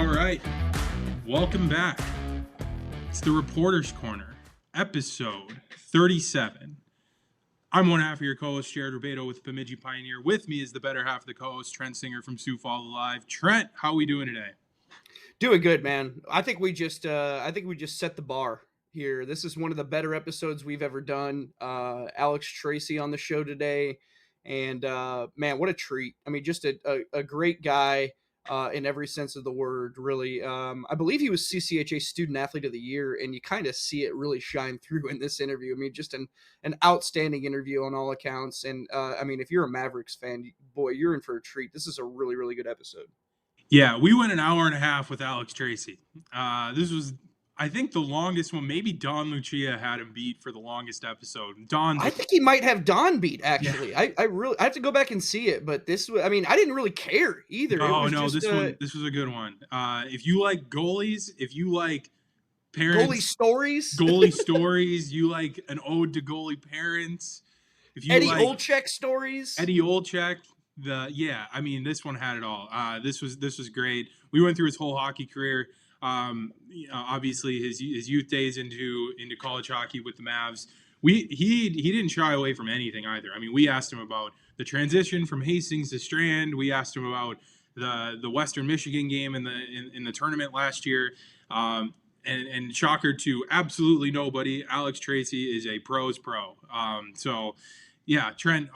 All right, welcome back. It's the Reporter's Corner, episode 37. I'm one half of your co-host, Jared Rubado with Bemidji Pioneer. With me is the better half of the co-host, Trent Singer from Sioux Falls Live. Trent, how are we doing today? Doing good, man. I think we just set the bar here. This is one of the better episodes we've ever done. Alex Tracy on the show today, and man, what a treat! I mean, just a great guy in every sense of the word. Really, I believe he was CCHA Student Athlete of the Year, and you kind of see it really shine through in this interview. I mean, just an outstanding interview on all accounts. And I mean, if you're a Mavericks fan, boy, you're in for a treat. This is a really, really good episode. Yeah, we went an hour and a half with Alex Tracy. This was, I think, the longest one. Maybe Don Lucia had him beat for the longest episode. I think he might have Don beat, actually. Yeah. I have to go back and see it, but this was, I mean, I didn't really care either. Oh, no, this was a good one. If you like goalies, if you like parents, goalie stories, you like an ode to goalie parents. If you Eddie like Olczyk stories. Eddie Olczyk, I mean, this one had it all. This was great. We went through his whole hockey career. Obviously his youth days into college hockey with the Mavs. He didn't shy away from anything either. I mean, we asked him about the transition from Hastings to Strand. We asked him about the Western Michigan game in the tournament last year. And shocker to absolutely nobody, Alex Tracy is a pro's pro. So yeah, Trent,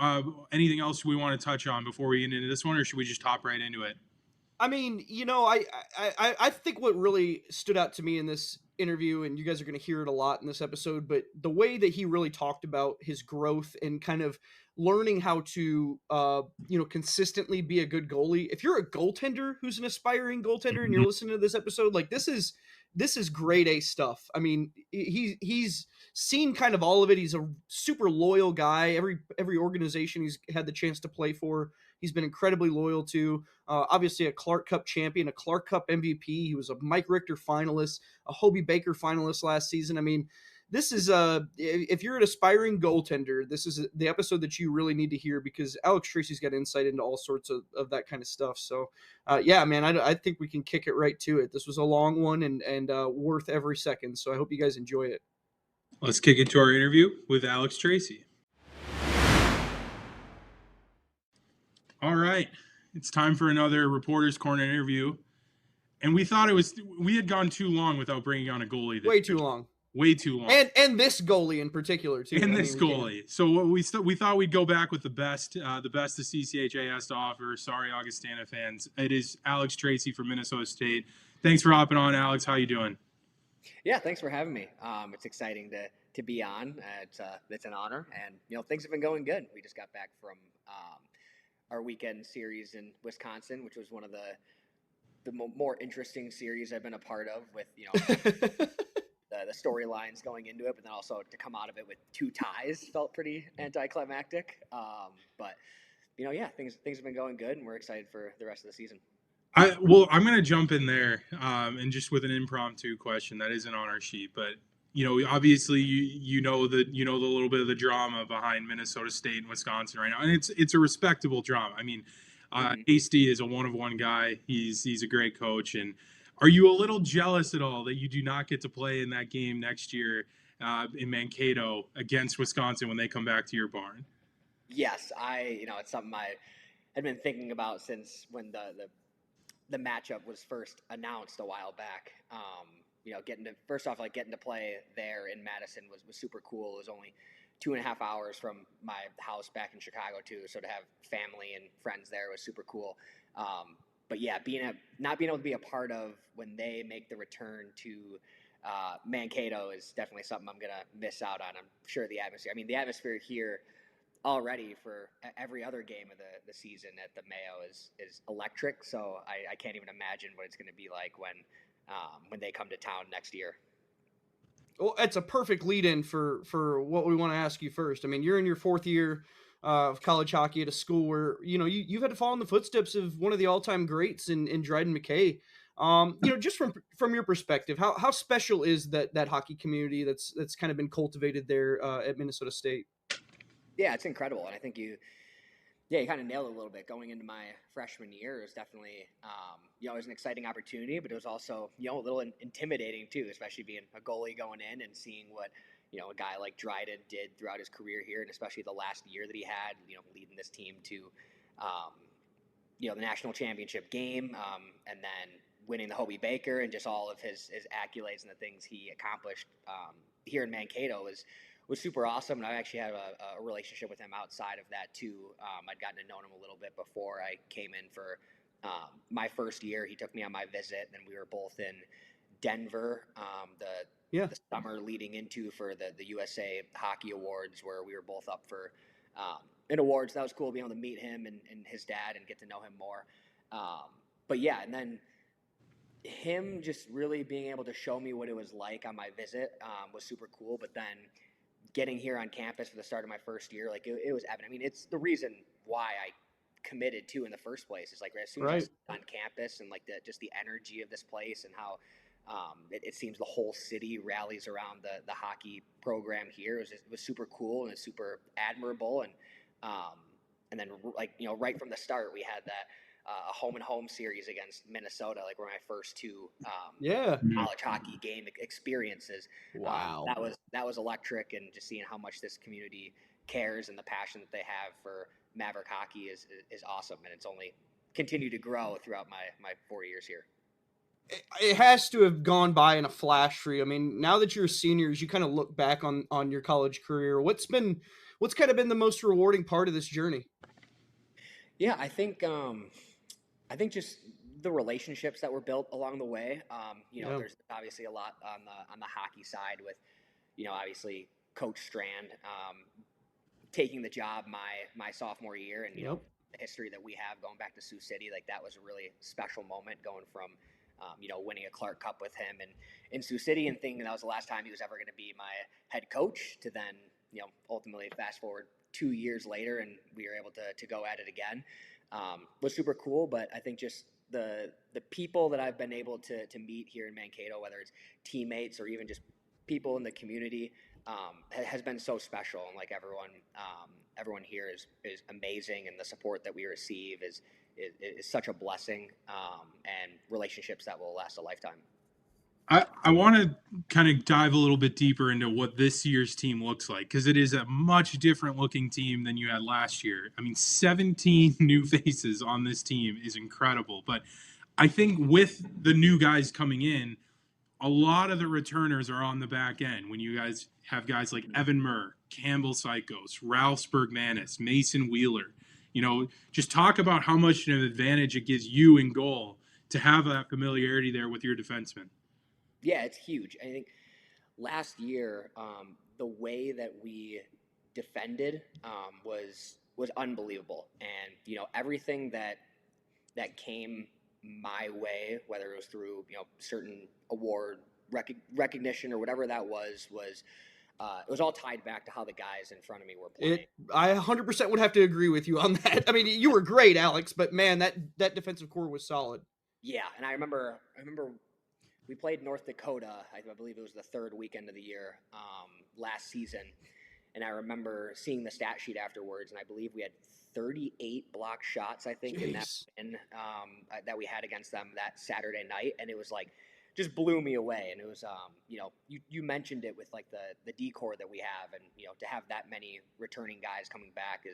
anything else we want to touch on before we get into this one, or should we just hop right into it? I mean, you know, I think what really stood out to me in this interview, and you guys are going to hear it a lot in this episode, but the way that he really talked about his growth and kind of learning how to, consistently be a good goalie. If you're a goaltender who's an aspiring goaltender and you're listening to this episode, like this is grade A stuff. I mean, he's seen kind of all of it. He's a super loyal guy. Every organization he's had the chance to play for, he's been incredibly loyal to. Obviously a Clark Cup champion, a Clark Cup MVP. He was a Mike Richter finalist, a Hobie Baker finalist last season. I mean, this is if you're an aspiring goaltender, this is the episode that you really need to hear, because Alex Tracy's got insight into all sorts of that kind of stuff. So yeah, man, I think we can kick it right to it. This was a long one and worth every second. So I hope you guys enjoy it. Let's kick it to our interview with Alex Tracy. All right, it's time for another Reporter's Corner interview. And we thought we had gone too long without bringing on a goalie. Way too long. And this goalie in particular too. Goalie. So what we thought we'd go back with the best the CCHA has to offer. Sorry, Augustana fans. It is Alex Tracy from Minnesota State. Thanks for hopping on, Alex. How you doing? Yeah, thanks for having me. It's exciting to be on. It's an honor, and things have been going good. We just got back from our weekend series in Wisconsin, which was one of the more interesting series I've been a part of, with the storylines going into it, but then also to come out of it with 2 ties felt pretty anticlimactic. But yeah, things have been going good, and we're excited for the rest of the season. I'm going to jump in there and just with an impromptu question that isn't on our sheet, but obviously you know the little bit of the drama behind Minnesota State and Wisconsin right now, and it's a respectable drama. I mean, Hasty is a one-of-one guy. He's a great coach. And are you a little jealous at all that you do not get to play in that game next year in Mankato against Wisconsin when they come back to your barn? Yes, it's something I had been thinking about since when the matchup was first announced a while back. Getting to play there in Madison was super cool. It was only 2.5 hours from my house back in Chicago too, so to have family and friends there was super cool. But yeah, not being able to be a part of when they make the return to Mankato is definitely something I'm gonna miss out on. I'm sure the atmosphere here already for every other game of the season at the Mayo is electric. So I can't even imagine what it's going to be like when they come to town next year. Well, it's a perfect lead-in for what we want to ask you first. I mean, you're in your 4th year of college hockey at a school where you've had to follow in the footsteps of one of the all-time greats in Dryden McKay. Just from your perspective, how special is that hockey community that's kind of been cultivated there at Minnesota State? Yeah, it's incredible, and I think Yeah, you kind of nailed it a little bit. Going into my freshman year, it was definitely, it was an exciting opportunity, but it was also, a little intimidating too, especially being a goalie going in and seeing what, a guy like Dryden did throughout his career here, and especially the last year that he had, leading this team to, the national championship game, and then winning the Hobie Baker, and just all of his accolades and the things he accomplished here in Mankato was super awesome. And I actually had a relationship with him outside of that too. I'd gotten to know him a little bit before I came in for my first year. He took me on my visit, and we were both in Denver the summer leading into for the USA Hockey Awards, where we were both up for in awards. That was cool being able to meet him and his dad and get to know him more. But yeah, and then him just really being able to show me what it was like on my visit was super cool. But then getting here on campus for the start of my first year, like it was evident. I mean, it's the reason why I committed to in the first place. Is like as soon as I was on campus and like just the energy of this place and how it seems the whole city rallies around the hockey program here. It was super cool and it's super admirable. And then right from the start, we had that a home and home series against Minnesota, like were my first two college hockey game experiences. Wow. That was electric, and just seeing how much this community cares and the passion that they have for Maverick hockey is awesome, and it's only continued to grow throughout my 4 years here. It has to have gone by in a flash for you. I mean, now that you're seniors, you kind of look back on your college career. What's kind of been the most rewarding part of this journey? Yeah, I think just the relationships that were built along the way. There's obviously a lot on the hockey side with, obviously Coach Strand taking the job my sophomore year, and the history that we have going back to Sioux City, like that was a really special moment going from winning a Clark Cup with him and in Sioux City and thinking that was the last time he was ever going to be my head coach, to then ultimately fast forward 2 years later and we were able to go at it again. Was super cool. But I think just the people that I've been able to meet here in Mankato, whether it's teammates or even just people in the community, has been so special. And like everyone here is amazing, and the support that we receive is such a blessing, and relationships that will last a lifetime. I want to kind of dive a little bit deeper into what this year's team looks like, because it is a much different looking team than you had last year. I mean, 17 new faces on this team is incredible. But I think with the new guys coming in, a lot of the returners are on the back end. When you guys have guys like Evan Murr, Campbell Psychos, Ralph Bergmanis, Mason Wheeler, just talk about how much of an advantage it gives you in goal to have that familiarity there with your defensemen. Yeah, it's huge. I think last year, the way that we defended was unbelievable, and everything that came my way, whether it was through certain award recognition or whatever that was it was all tied back to how the guys in front of me were playing. I 100% would have to agree with you on that. I mean, you were great, Alex, but man, that defensive core was solid. Yeah, and I remember we played North Dakota. I believe it was the third weekend of the year last season, and I remember seeing the stat sheet afterwards, and I believe we had 38 block shots, I think, in that win that we had against them that Saturday night, and it was like just blew me away. And it was you mentioned it with like the decor that we have, and to have that many returning guys coming back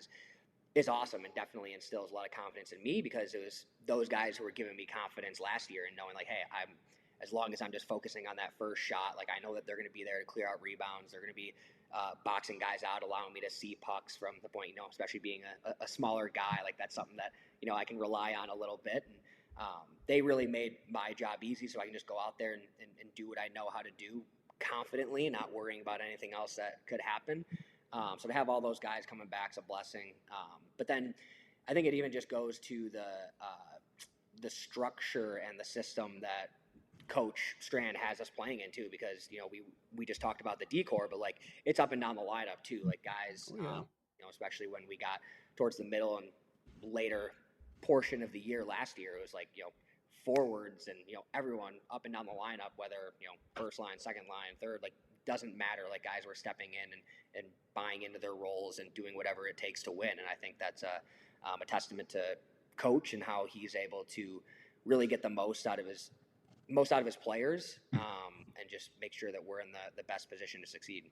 is awesome, and definitely instills a lot of confidence in me, because it was those guys who were giving me confidence last year and knowing like, hey, as long as I'm just focusing on that first shot, like I know that they're going to be there to clear out rebounds. They're going to be boxing guys out, allowing me to see pucks from the point, especially being a smaller guy, like that's something that, I can rely on a little bit. And they really made my job easy, so I can just go out there and do what I know how to do confidently, not worrying about anything else that could happen. So to have all those guys coming back is a blessing. But then I think it even just goes to the structure and the system that Coach Strand has us playing in too, because we just talked about the decor, but like it's up and down the lineup too, like guys, especially when we got towards the middle and later portion of the year last year, it was like forwards and everyone up and down the lineup, whether first line, second line, third, like doesn't matter, like guys were stepping in and buying into their roles and doing whatever it takes to win. And I think that's a testament to coach and how he's able to really get the most out of his players, and just make sure that we're in the best position to succeed.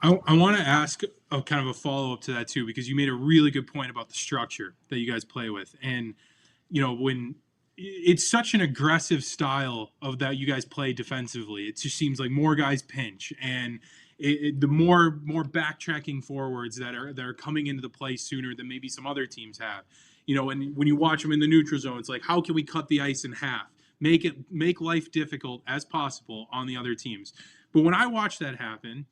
I want to ask a kind of a follow up to that too, because you made a really good point about the structure that you guys play with, and when it's such an aggressive style of that you guys play defensively, it just seems like more guys pinch, and the more backtracking forwards that are coming into the play sooner than maybe some other teams have. And when you watch them in the neutral zone, it's like, how can we cut the ice in half? Make life difficult as possible on the other teams. But when I watch that happen,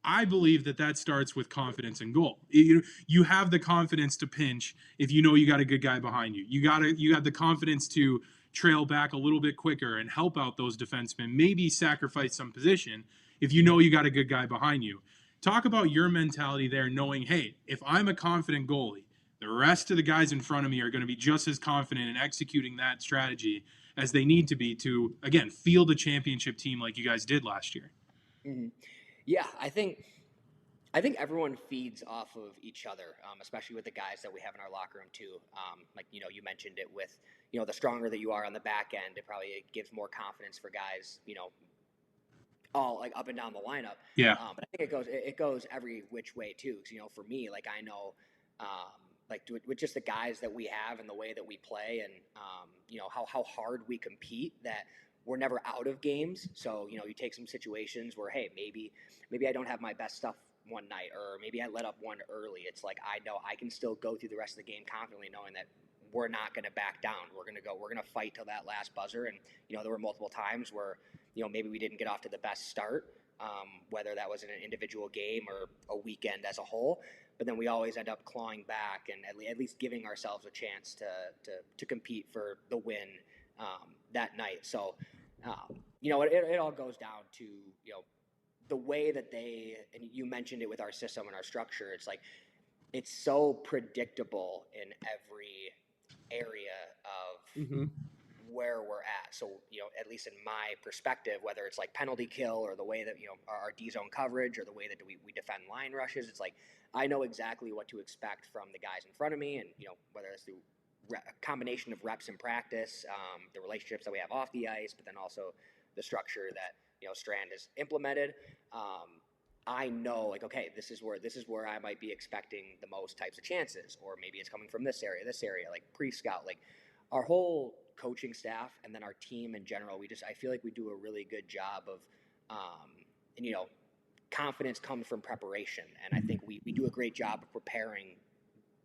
I believe that starts with confidence in goal. You have the confidence to pinch if you know you got a good guy behind you. You got the confidence to trail back a little bit quicker and help out those defensemen, maybe sacrifice some position if you know you got a good guy behind you. Talk about your mentality there, knowing, hey, if I'm a confident goalie, the rest of the guys in front of me are going to be just as confident in executing that strategy as they need to be to, again, field a championship team like you guys did last year. Mm-hmm. Yeah, I think everyone feeds off of each other, especially with the guys that we have in our locker room too. Like you mentioned it with the stronger that you are on the back end, it probably gives more confidence for guys. All like up and down the lineup. Yeah. But I think it goes every which way too. Because for me, like I know, like with just the guys that we have and the way that we play, and how hard we compete, that we're never out of games. So you take some situations where, hey, maybe I don't have my best stuff one night, or maybe I let up one early. It's like I know I can still go through the rest of the game confidently, knowing that we're not going to back down. We're going to fight till that last buzzer. And there were multiple times where maybe we didn't get off to the best start, whether that was in an individual game or a weekend as a whole. But then we always end up clawing back and at least giving ourselves a chance to compete for the win that night. So it all goes down to the way that and you mentioned it with our system and our structure. It's like it's so predictable in every area of where we're at. So at least in my perspective, whether it's like penalty kill or the way that our D zone coverage or the way that we defend line rushes, it's like I know exactly what to expect from the guys in front of me, and whether it's through a combination of reps in practice, the relationships that we have off the ice, but then also the structure that Strand has implemented. I know, like, okay, this is where I might be expecting the most types of chances, or maybe it's coming from this area, like pre-scout, like our whole coaching staff and then our team in general. I feel like we do a really good job of, and confidence comes from preparation, and I think we do a great job of preparing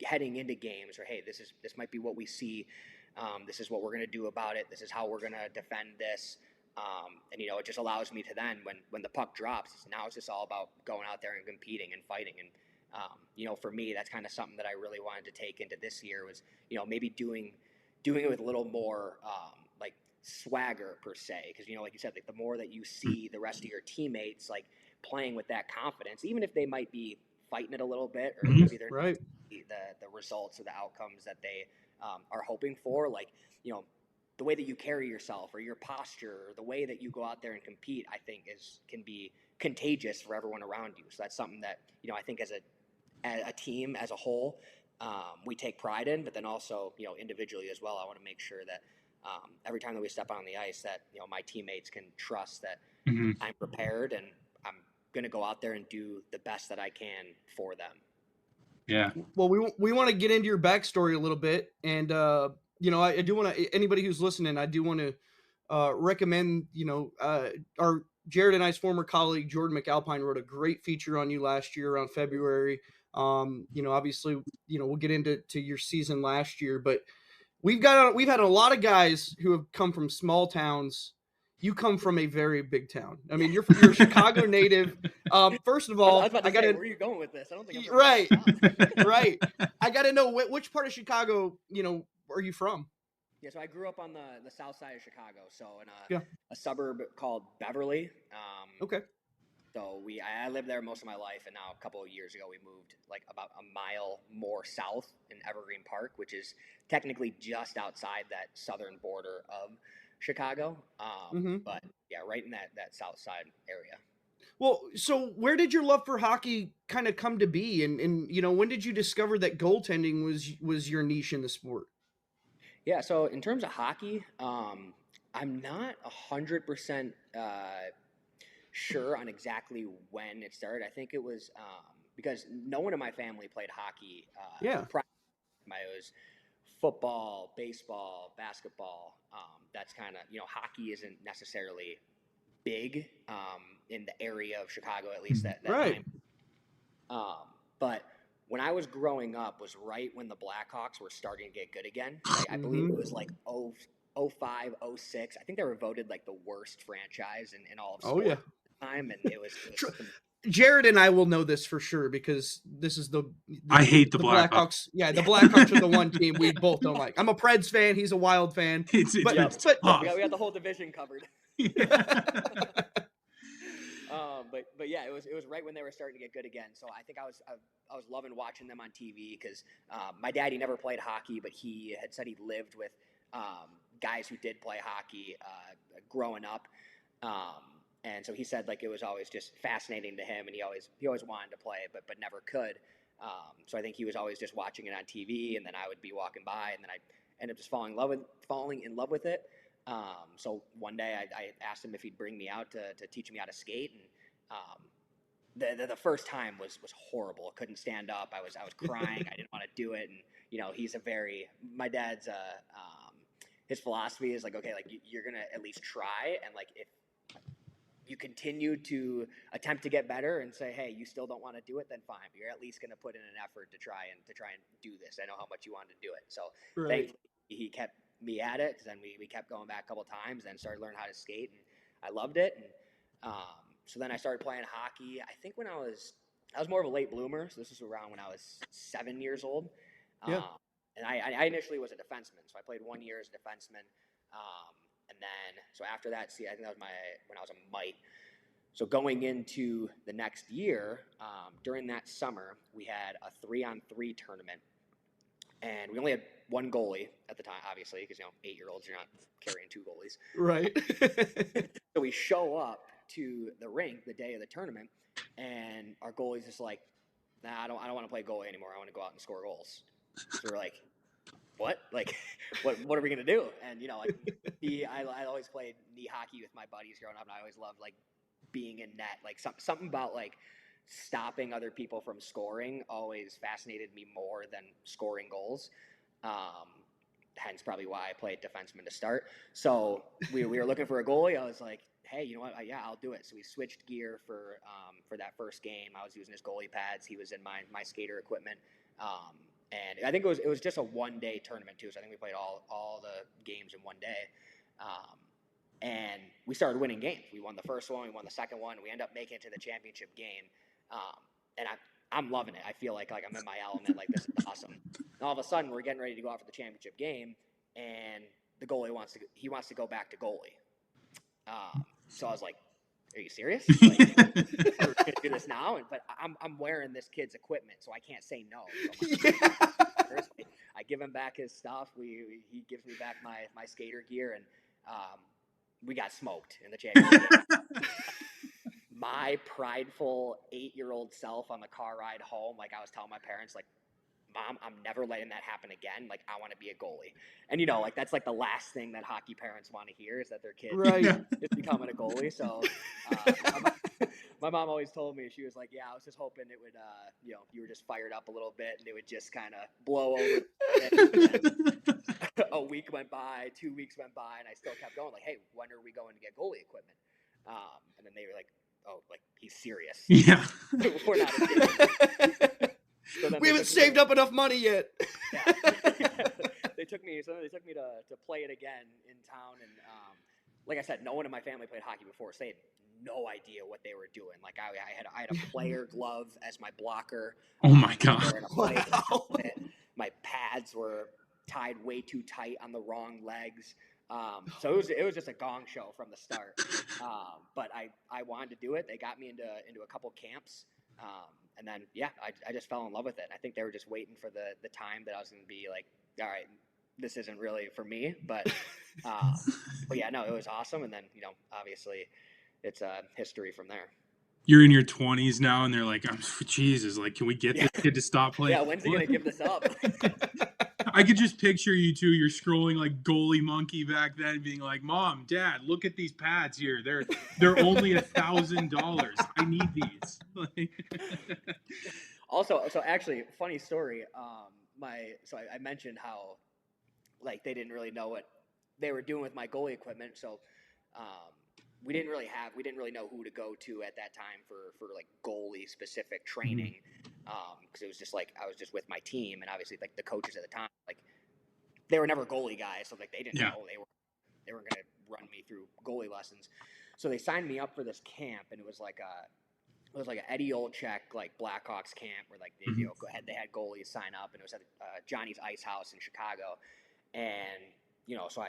heading into games, or hey, this might be what we see. This is what we're going to do about it. This is how we're going to defend this. And it just allows me to then, when the puck drops, now it's just all about going out there and competing and fighting. And for me, that's kind of something that I really wanted to take into this year was maybe doing it with a little more like swagger per se, because like you said, like the more that you see the rest of your teammates like playing with that confidence, even if they might be fighting it a little bit, or maybe they're not the results or the outcomes that they are hoping for, like the way that you carry yourself or your posture or the way that you go out there and compete, I think can be contagious for everyone around you. So that's something that I think as a team as a whole, we take pride in, but then also individually as well. I want to make sure that every time that we step on the ice, that my teammates can trust that I'm prepared and I'm going to go out there and do the best that I can for them. Yeah. Well, we want to get into your backstory a little bit, and I do want to, anybody who's listening, I do want to recommend, our Jared and I's former colleague Jordan McAlpine wrote a great feature on you last year around February. Obviously, we'll get into your season last year, but we've had a lot of guys who have come from small towns. You come from a very big town. I mean, you're a Chicago native. First of all, I was about to say, where are you going with this? I don't think I'm right. Right. I got to know which part of Chicago, are you from? Yeah, so I grew up on the south side of Chicago, so in a suburb called Beverly. Okay. So I lived there most of my life, and now a couple of years ago we moved like about a mile more south in Evergreen Park, which is technically just outside that southern border of Chicago. But yeah, right in that south side area. Well, so where did your love for hockey kind of come to be, and when did you discover that goaltending was your niche in the sport? Yeah, so in terms of hockey, I'm not 100% sure on exactly when it started. I think it was because no one in my family played hockey. Yeah. It was football, baseball, basketball. That's kind of, hockey isn't necessarily big in the area of Chicago, at least that Right. I'm. But when I was growing up was right when the Blackhawks were starting to get good again. I believe it was like 05, 06. I think they were voted like the worst franchise in all of Oh yeah. sports at the time, and it was Jared and I will know this for sure because this is the I hate the Blackhawks. Blackhawks. Yeah, the Blackhawks are the one team we both don't like. I'm a Preds fan. He's a Wild fan. It's But been but tough. we got the whole division covered. Yeah. But yeah, it was right when they were starting to get good again. So I think I was loving watching them on TV because my dad, he never played hockey, but he had said he lived with guys who did play hockey growing up, and so he said like it was always just fascinating to him, and he always wanted to play, but never could. So I think he was always just watching it on TV, and then I would be walking by, and then I ended up just falling in love with it. So one day I asked him if he'd bring me out to teach me how to skate, and the first time was horrible. I couldn't stand up. I was crying. I didn't want to do it, and he's my dad's his philosophy is like, okay, like you're gonna at least try, and like if you continue to attempt to get better and say, hey, you still don't want to do it, then fine. But you're at least going to put in an effort to try and do this. I know how much you wanted to do it. So Right. thankfully he kept me at it. Then we kept going back a couple times, then started learning how to skate, and I loved it. And so then I started playing hockey. I think when I was more of a late bloomer. So this was around when I was 7 years old. Yeah. And I initially was a defenseman. So I played 1 year as a defenseman. And then, so after that, I think that was when I was a mite. So going into the next year, during that summer, we had a 3-on-3 tournament. And we only had one goalie at the time, obviously, because, 8-year-olds, you're not carrying two goalies. Right. So we show up to the rink the day of the tournament, and our goalie's just like, nah, I don't want to play goalie anymore. I want to go out and score goals. So we're like, what? Like, what are we gonna do? And I always played knee hockey with my buddies growing up, and I always loved like being in net. Like something about like stopping other people from scoring always fascinated me more than scoring goals. Hence probably why I played defenseman to start. So we were looking for a goalie. I was like, hey, you know what? Yeah, I'll do it. So we switched gear for that first game. I was using his goalie pads. He was in my skater equipment. And I think it was just a 1-day tournament too. So I think we played all the games in 1 day. And we started winning games. We won the first one, we won the second one. We ended up making it to the championship game. And I'm loving it. I feel like I'm in my element. Like, this is awesome. And all of a sudden, we're getting ready to go out for the championship game, and the goalie wants to go back to goalie. So I was like, are you serious? Like, are we gonna do this now? But I'm wearing this kid's equipment, so I can't say no. So I give him back his stuff. He gives me back my skater gear, and we got smoked in the championship. My prideful 8-year-old self on the car ride home, like I was telling my parents, like, Mom, I'm never letting that happen again. Like, I want to be a goalie. And, like, that's like the last thing that hockey parents want to hear is that their kid is becoming a goalie. So my mom always told me, she was like, yeah, I was just hoping it would, you were just fired up a little bit and it would just kind of blow over. A week went by, 2 weeks went by, and I still kept going. Like, hey, when are we going to get goalie equipment? And then they were like, oh, like, he's serious. Yeah. We're not. So we haven't saved up enough money yet. Yeah. They took me to play it again in town, and like I said, no one in my family played hockey before, so they had no idea what they were doing. Like I had a player glove as my blocker. Oh my god! Wow. My pads were tied way too tight on the wrong legs. So it was just a gong show from the start. But I wanted to do it. They got me into a couple camps. And then, yeah, I just fell in love with it. I think they were just waiting for the time that I was going to be like, all right, this isn't really for me. But yeah, no, it was awesome. And then, obviously it's history from there. You're in your 20s now, and they're like, Jesus, like, can we get this kid to stop playing? Yeah, when's he gonna give this up? I could just picture you two. You're scrolling like goalie monkey back then, being like, "Mom, Dad, look at these pads here. They're only $1,000. I need these." Also, so actually, funny story. I mentioned how like they didn't really know what they were doing with my goalie equipment, so we didn't really know who to go to at that time for like goalie specific training, because it was just like I was just with my team, and obviously like the coaches at the time, like they were never goalie guys, so like they didn't know they were gonna run me through goalie lessons. So they signed me up for this camp, and it was like an Eddie Olczyk like Blackhawks camp where like they had goalies sign up, and it was at Johnny's Ice House in Chicago, and so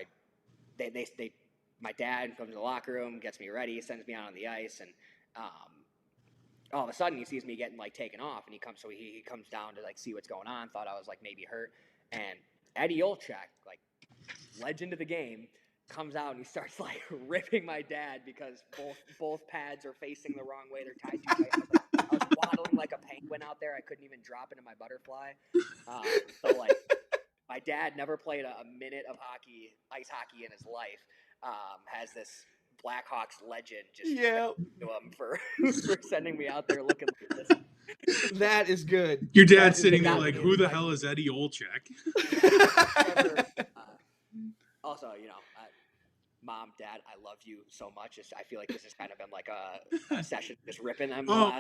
my dad comes to the locker room, gets me ready, sends me out on the ice, and all of a sudden he sees me getting like taken off, and he comes down to like see what's going on. Thought I was like maybe hurt, and Eddie Olczyk, like legend of the game, comes out and he starts like ripping my dad because both pads are facing the wrong way. They're tied too tight. I was waddling like a penguin out there. I couldn't even drop into my butterfly. So like my dad never played a minute of ice hockey in his life. Has this Blackhawks legend just to him for sending me out there looking like this. That is good. Your dad's sitting there like, who the hell is Eddie Olczyk? Also, Mom, Dad, I love you so much. I feel like this has kind of been like a session just ripping them. No.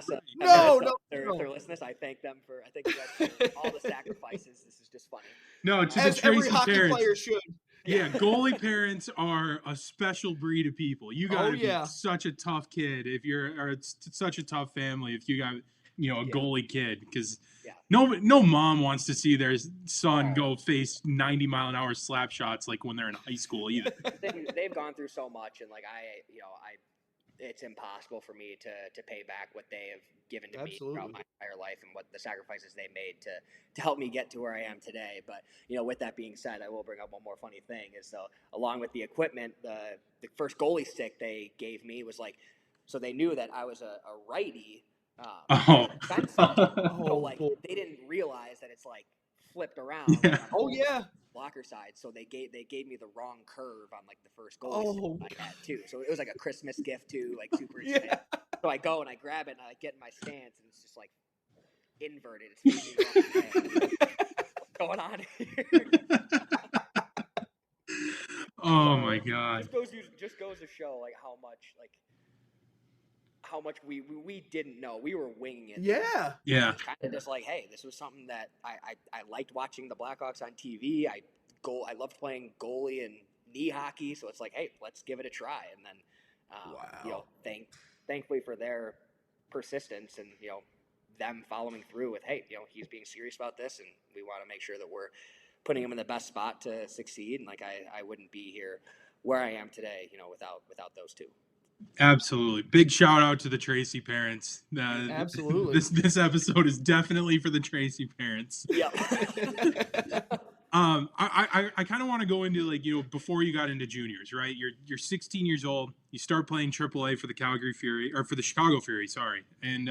They're listening. I thank them for all the sacrifices. This is just funny. No, to As the Tracy every hockey parents, player should. Yeah, goalie parents are a special breed of people. You got to be such a tough kid or it's such a tough family if you got a goalie kid, because no mom wants to see their son go face 90-mile-an-hour slap shots like when they're in high school either. They've gone through so much, and like it's impossible for me to pay back what they have given to me throughout my entire life and what the sacrifices they made to help me get to where I am today. But with that being said, I will bring up one more funny thing is along with the equipment, the first goalie stick they gave me was like, so they knew that I was a righty. So like they didn't realize that it's like flipped around. Blocker side, so they gave me the wrong curve on like the first goalie stick I had too. So it was like a Christmas gift too, like super excited. So I go and I grab it and I get in my stance, and it's just like inverted. It's what's going on here? Oh my god! Just goes to show like how much we didn't know. We were winging it. Yeah. It's kind of just like, hey, this was something that I liked watching the Blackhawks on TV. I loved playing goalie and knee hockey, so it's like, hey, let's give it a try. And then, thankfully for their persistence and them following through with, hey, he's being serious about this, and we want to make sure that we're putting him in the best spot to succeed. And like I wouldn't be here where I am today, without those two. Absolutely. Big shout out to the Tracy parents. Absolutely. This episode is definitely for the Tracy parents. Yeah. I kind of want to go into like, before you got into juniors, right? You're 16 years old. You start playing AAA for the Calgary Fury, or for the Chicago Fury, sorry. And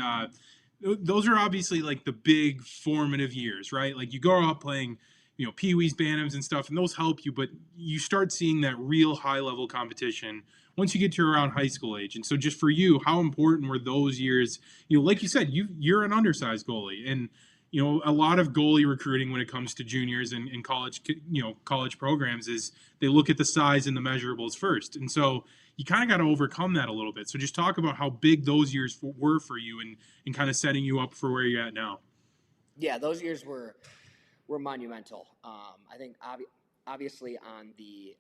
those are obviously like the big formative years, right? Like you grow up playing, Pee-wees, Bantams and stuff, and those help you, but you start seeing that real high level competition once you get to around high school age. And so just for you, how important were those years? Like you said, you're an undersized goalie, and a lot of goalie recruiting when it comes to juniors and college, college programs is they look at the size and the measurables first. And so you kind of got to overcome that a little bit. So just talk about how big those years were for you and kind of setting you up for where you're at now. Yeah, those years were monumental. I think obviously on the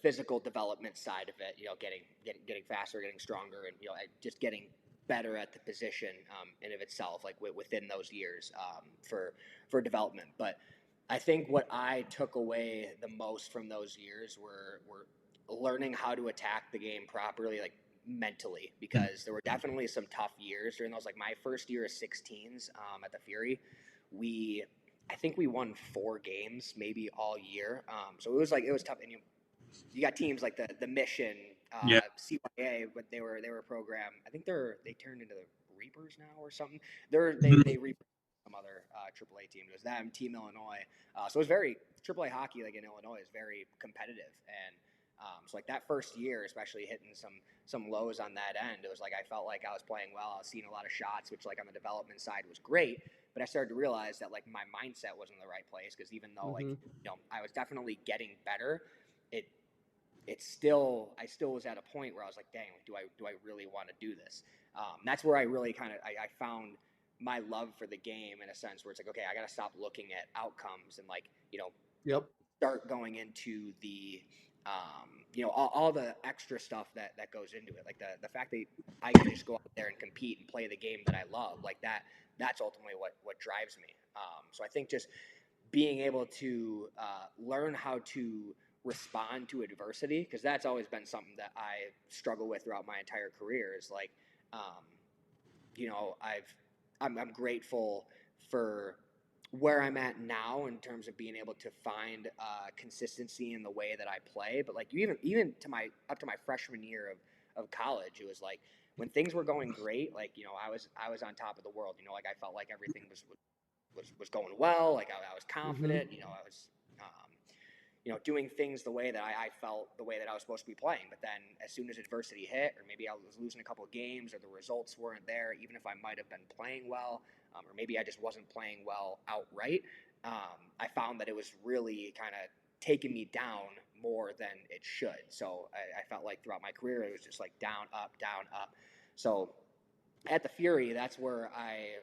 physical development side of it, getting faster, getting stronger, and just getting better at the position in of itself, like within those years for development. But I think what I took away the most from those years were learning how to attack the game properly, like mentally, because there were definitely some tough years during those. Like my first year of 16s at the Fury, I think we won 4 games maybe all year. So it was tough. And you got teams like the Mission, Yeah. CYA, but they were a program. I think they turned into the Reapers now or something. They Reapers some other AAA team. It was them, Team Illinois. So it was very AAA hockey, like in Illinois, is very competitive. And so like that first year, especially hitting some lows on that end, it was like I felt like I was playing well. I was seeing a lot of shots, which like on the development side was great. But I started to realize that like my mindset wasn't in the right place, because even though like I was definitely getting better, it's still I still was at a point where I was like, dang, like, do I really want to do this? That's where I really kind of I found my love for the game, in a sense where it's like, okay, I got to stop looking at outcomes and like Yep. start going into the all the extra stuff that goes into it, like the fact that I can just go out there and compete and play the game that I love, like that's ultimately what drives me. So I think just being able to learn how to respond to adversity, because that's always been something that I struggle with throughout my entire career, is like I'm grateful for where I'm at now in terms of being able to find consistency in the way that I play. But like even to my up to my freshman year of college, it was like when things were going great, like I was on top of the world. Like I felt like everything was going well. Like I was confident. I was doing things the way that I felt, the way that I was supposed to be playing. But then as soon as adversity hit, or maybe I was losing a couple of games, or the results weren't there, even if I might have been playing well, or maybe I just wasn't playing well outright, I found that it was really kind of taking me down more than it should. So I felt like throughout my career, it was just like down, up, down, up. So at the Fury, that's where I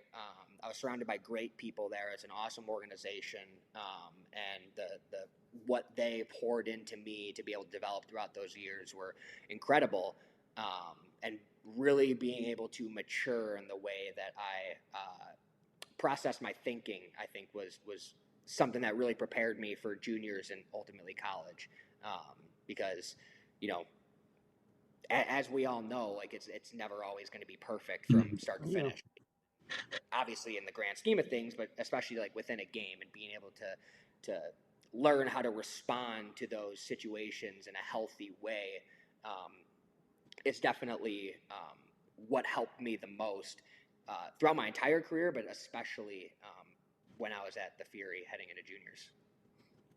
was surrounded by great people there. It's an awesome organization, and the what they poured into me to be able to develop throughout those years were incredible, and really being able to mature in the way that I process my thinking, I think was something that really prepared me for juniors and ultimately college, because as we all know, like it's never always going to be perfect from start to finish. Obviously, in the grand scheme of things, but especially like within a game, and being able to learn how to respond to those situations in a healthy way, is definitely what helped me the most throughout my entire career, but especially when I was at the Fury heading into juniors.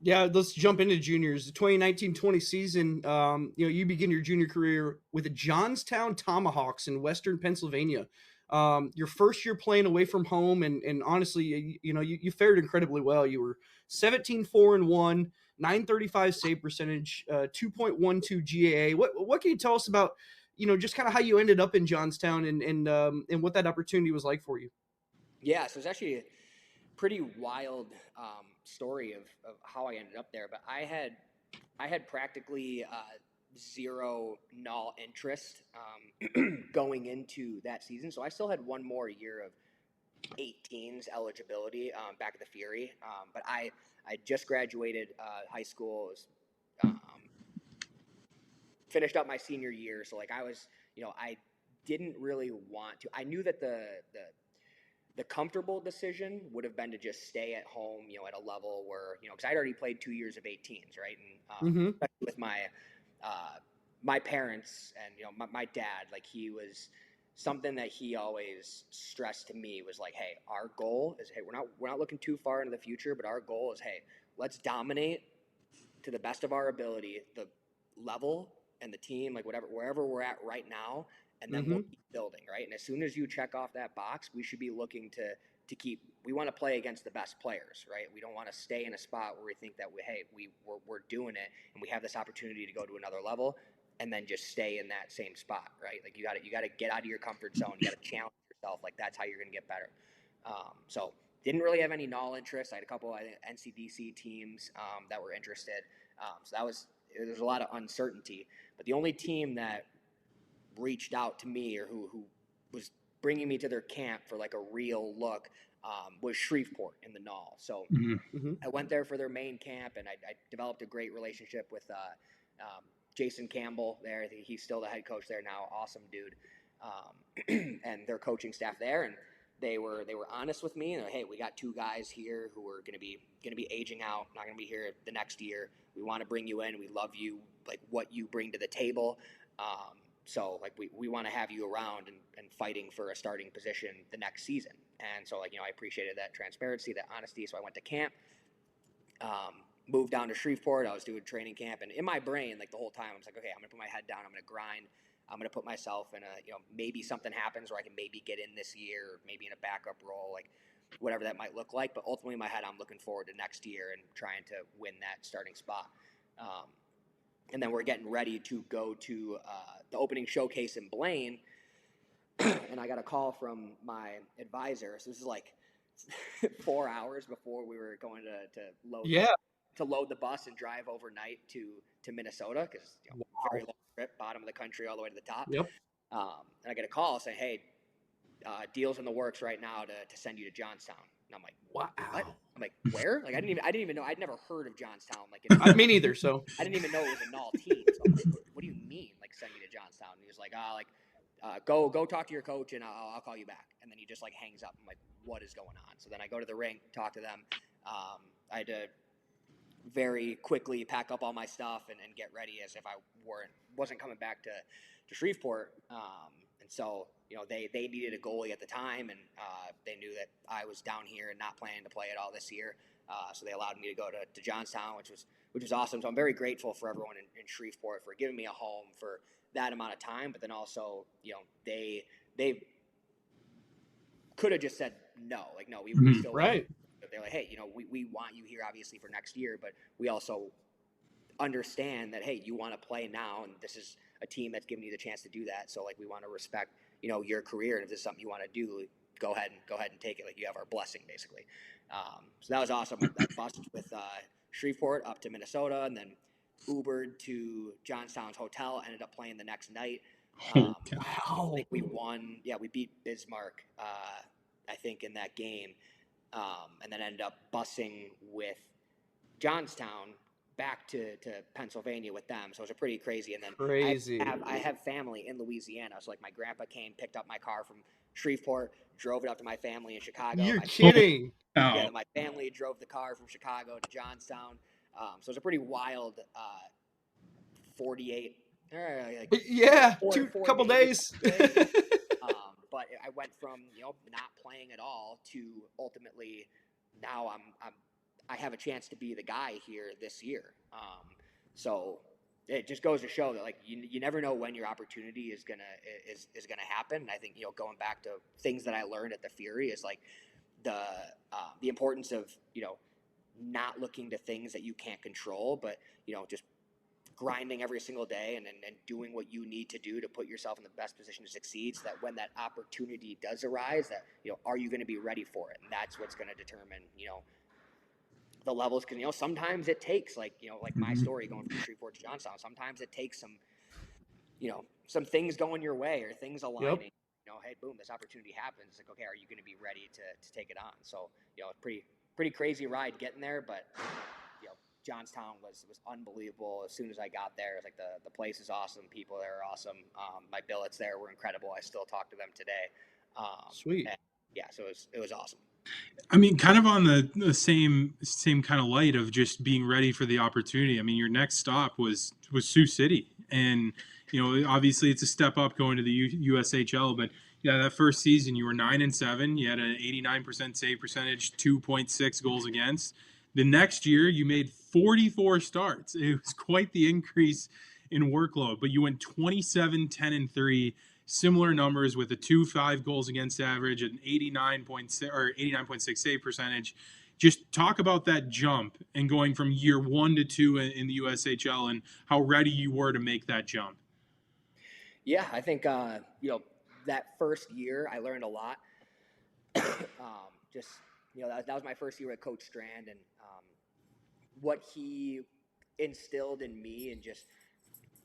Yeah, let's jump into juniors. The 2019-20 season, you begin your junior career with the Johnstown Tomahawks in Western Pennsylvania. Your first year playing away from home, and honestly, you fared incredibly well. You were 17-4-1, 935 save percentage, 2.12 GAA. What can you tell us about, just kind of how you ended up in Johnstown, and what that opportunity was like for you? Yeah, so it's actually pretty wild story of how I ended up there. But I had practically zero null interest going into that season, so I still had one more year of 18s eligibility back at the Fury. But I just graduated high school, was, finished up my senior year, so like I was, I didn't really want to. I knew that the comfortable decision would have been to just stay at home, at a level where, because I'd already played 2 years of 18s, right? And especially with my parents and, my dad, like he was something that he always stressed to me was like, hey, our goal is, hey, we're not looking too far into the future, but our goal is, hey, let's dominate to the best of our ability, the level and the team, like wherever we're at right now, and then we'll keep building, right? And as soon as you check off that box, we should be looking to keep. We want to play against the best players, right? We don't want to stay in a spot where we think that we're doing it and we have this opportunity to go to another level, and then just stay in that same spot, right? Like you got to get out of your comfort zone. You got to challenge yourself. Like that's how you're going to get better. So didn't really have any null interest. I had a couple of NCDC teams that were interested. So there's a lot of uncertainty. But the only team that reached out to me, or who was bringing me to their camp for like a real look, was Shreveport in the null. So I went there for their main camp, and I developed a great relationship with Jason Campbell there. I think he's still the head coach there now. Awesome dude. And their coaching staff there, and they were honest with me, and hey, we got two guys here who are going to be aging out, not going to be here the next year. We want to bring you in. We love you, like what you bring to the table. So like we want to have you around and fighting for a starting position the next season. And so like, I appreciated that transparency, that honesty. So I went to camp, moved down to Shreveport. I was doing training camp, and in my brain, like the whole time, I was like, okay, I'm going to put my head down. I'm going to grind. I'm going to put myself in a, maybe something happens where I can maybe get in this year, or maybe in a backup role, like whatever that might look like. But ultimately in my head, I'm looking forward to next year and trying to win that starting spot. And then we're getting ready to go to the opening showcase in Blaine. And I got a call from my advisor. So this is like 4 hours before we were going to load the bus and drive overnight to Minnesota, because very low trip, bottom of the country, all the way to the top. Yep. And I get a call saying, hey, deals in the works right now to send you to Johnstown. And I'm like, wow. What? I'm like, where? Like, I didn't even know. I'd never heard of Johnstown. Like, me neither. So I didn't even know it was a null team. So I'm like, what do you mean, like, send me to Johnstown? And he was like, go talk to your coach, and I'll call you back. And then he just like hangs up. I'm like, what is going on? So then I go to the rink, talk to them. I had to very quickly pack up all my stuff and get ready as if I wasn't coming back to Shreveport. And so, they needed a goalie at the time, and they knew that I was down here and not planning to play at all this year. So they allowed me to go to Johnstown, which was awesome. So I'm very grateful for everyone in Shreveport for giving me a home for that amount of time. But then also, they could have just said no. Like, no, we still right. They're like, hey, we want you here obviously for next year, but we also understand that, hey, you want to play now, and this is a team that's giving you the chance to do that. So like, we want to respect, your career, and if this is something you want to do, go ahead and take it. Like, you have our blessing, basically. So that was awesome. I busted with Shreveport up to Minnesota, and then Ubered to Johnstown's hotel. Ended up playing the next night. Wow. I think we won. Yeah, we beat Bismarck, I think, in that game. And then ended up busing with Johnstown back to Pennsylvania with them. So it was a pretty crazy. And then crazy. I have family in Louisiana. So like, my grandpa came, picked up my car from Shreveport, drove it up to my family in Chicago. You're kidding. Yeah, my family drove the car from Chicago to Johnstown. So it was a pretty wild 48. Yeah, 4 couple days. But I went from not playing at all to ultimately now I have a chance to be the guy here this year. So it just goes to show that, like, you never know when your opportunity is gonna happen. And I think going back to things that I learned at the Fury is like the importance of not looking to things that you can't control, but just grinding every single day and doing what you need to do to put yourself in the best position to succeed, so that when that opportunity does arise, that are you going to be ready for it? And that's what's going to determine the levels. Because sometimes it takes like my story going from Shreveport to Johnstown, sometimes it takes some things going your way or things aligning. Yep. Hey, boom, this opportunity happens. It's like, okay, are you going to be ready to take it on? So pretty crazy ride getting there, but Johnstown was unbelievable. As soon as I got there, it was like the place is awesome. People there are awesome. My billets there were incredible. I still talk to them today. Sweet. Yeah, so it was awesome. I mean, kind of on the same kind of light of just being ready for the opportunity. I mean, your next stop was Sioux City, and obviously it's a step up going to the USHL. But yeah, that first season you were 9-7. You had an 89% save percentage, 2.6 goals against. The next year, you made 44 starts. It was quite the increase in workload, but you went 27-10-3, similar numbers with a 2.5 goals against average, an 89.6 save percentage. Just talk about that jump and going from year 1 to 2 in the USHL and how ready you were to make that jump. Yeah, I think that first year I learned a lot. That was my first year with Coach Strand, and what he instilled in me and just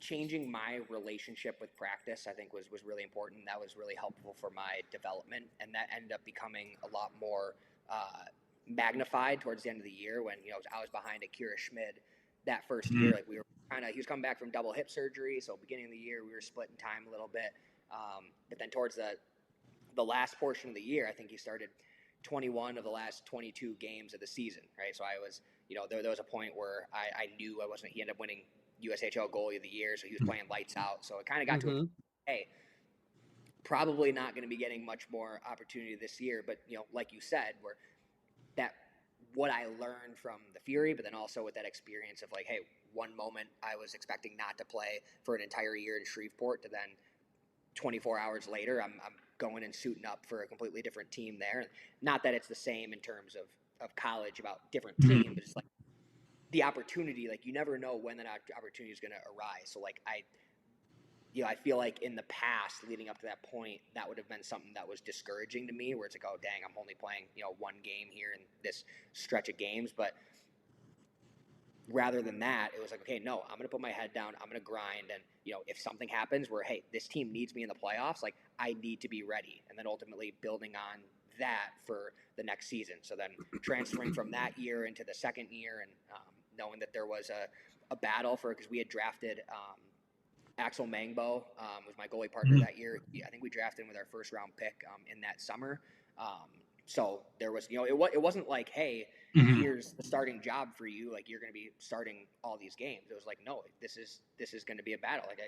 changing my relationship with practice, I think was really important. That was really helpful for my development, and that ended up becoming a lot more magnified towards the end of the year when I was behind Akira Schmid that first year. Like, he was coming back from double hip surgery, so beginning of the year we were splitting time a little bit, but then towards the last portion of the year, I think he started 21 of the last 22 games of the season, right? So I was, there was a point where I knew I wasn't. He ended up winning USHL goalie of the year, so he was playing lights out. So it kind of got to a Mm-hmm. hey, probably not going to be getting much more opportunity this year. But like you said, where that what I learned from the Fury, but then also with that experience of like, hey, one moment I was expecting not to play for an entire year in Shreveport, to then 24 hours later, I'm going and suiting up for a completely different team there. Not that it's the same in terms of college about different teams, but it's like the opportunity, like you never know when that opportunity is going to arise. So like I feel like in the past, leading up to that point, that would have been something that was discouraging to me, where it's like, oh dang, I'm only playing one game here in this stretch of games. But rather than that, it was like, okay, no, I'm going to put my head down, I'm going to grind, and if something happens where, hey, this team needs me in the playoffs, like I need to be ready, and then ultimately building on that for the next season. So then transferring from that year into the second year, and knowing that there was a battle for, because we had drafted Axel Mangbo was my goalie partner that year. I think we drafted him with our first round pick in that summer. So there was, it wasn't like, hey, here's the starting job for you. Like you're going to be starting all these games. It was like, no, this is going to be a battle. Like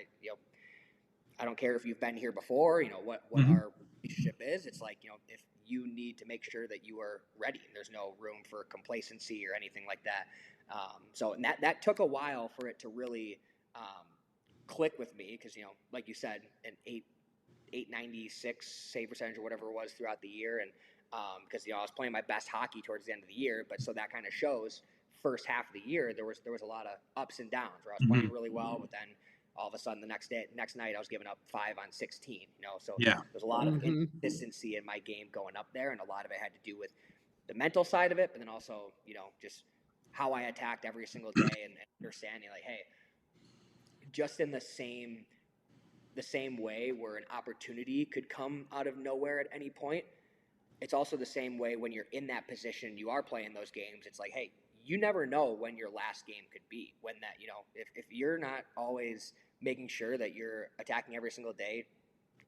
I don't care if you've been here before. What our relationship is. It's like if you need to make sure that you are ready. There's no room for complacency or anything like that. So and that took a while for it to really click with me, because like you said, an 896 save percentage or whatever it was throughout the year, and because I was playing my best hockey towards the end of the year, but so that kind of shows first half of the year there was a lot of ups and downs where I was playing really well, but then all of a sudden the next night I was giving up 5 on 16. So there's a lot of inconsistency in my game going up there, and a lot of it had to do with the mental side of it, but then also just how I attacked every single day, and understanding like, hey, just in the same way where an opportunity could come out of nowhere at any point, it's also the same way when you're in that position, you are playing those games. It's like, hey, you never know when your last game could be, when that, if you're not always making sure that you're attacking every single day,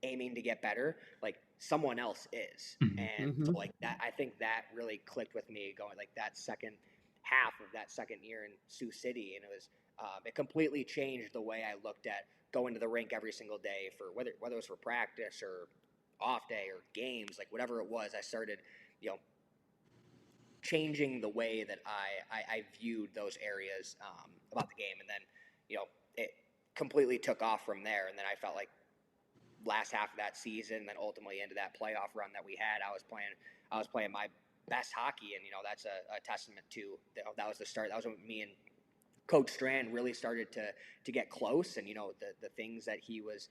aiming to get better, like someone else is. And so like that, I think that really clicked with me going like that second half of that second year in Sioux City. And it was, it completely changed the way I looked at going to the rink every single day, for whether it was for practice or off day or games, like whatever it was. I started, changing the way that I viewed those areas about the game, and then it completely took off from there. And then I felt like last half of that season, then ultimately into that playoff run that we had, I was playing my best hockey, and that's a testament to that was the start. That was when me and Coach Strand really started to get close, and the things that he was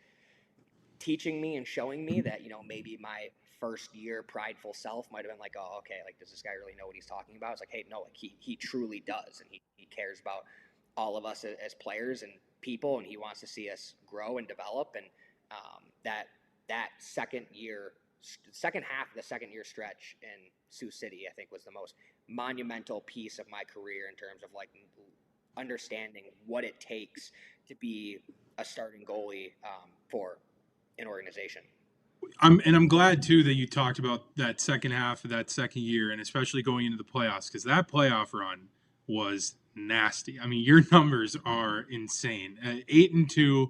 teaching me and showing me that maybe my first year prideful self might have been like, oh, okay, like does this guy really know what he's talking about? It's like, hey, no, like he truly does, and he cares about all of us as players and people, and he wants to see us grow and develop. And that second half of the second year stretch in Sioux City, I think, was the most monumental piece of my career in terms of like understanding what it takes to be a starting goalie for an organization. I'm glad too that you talked about that second half of that second year, and especially going into the playoffs, because that playoff run was nasty. I mean, your numbers are insane. 8-2,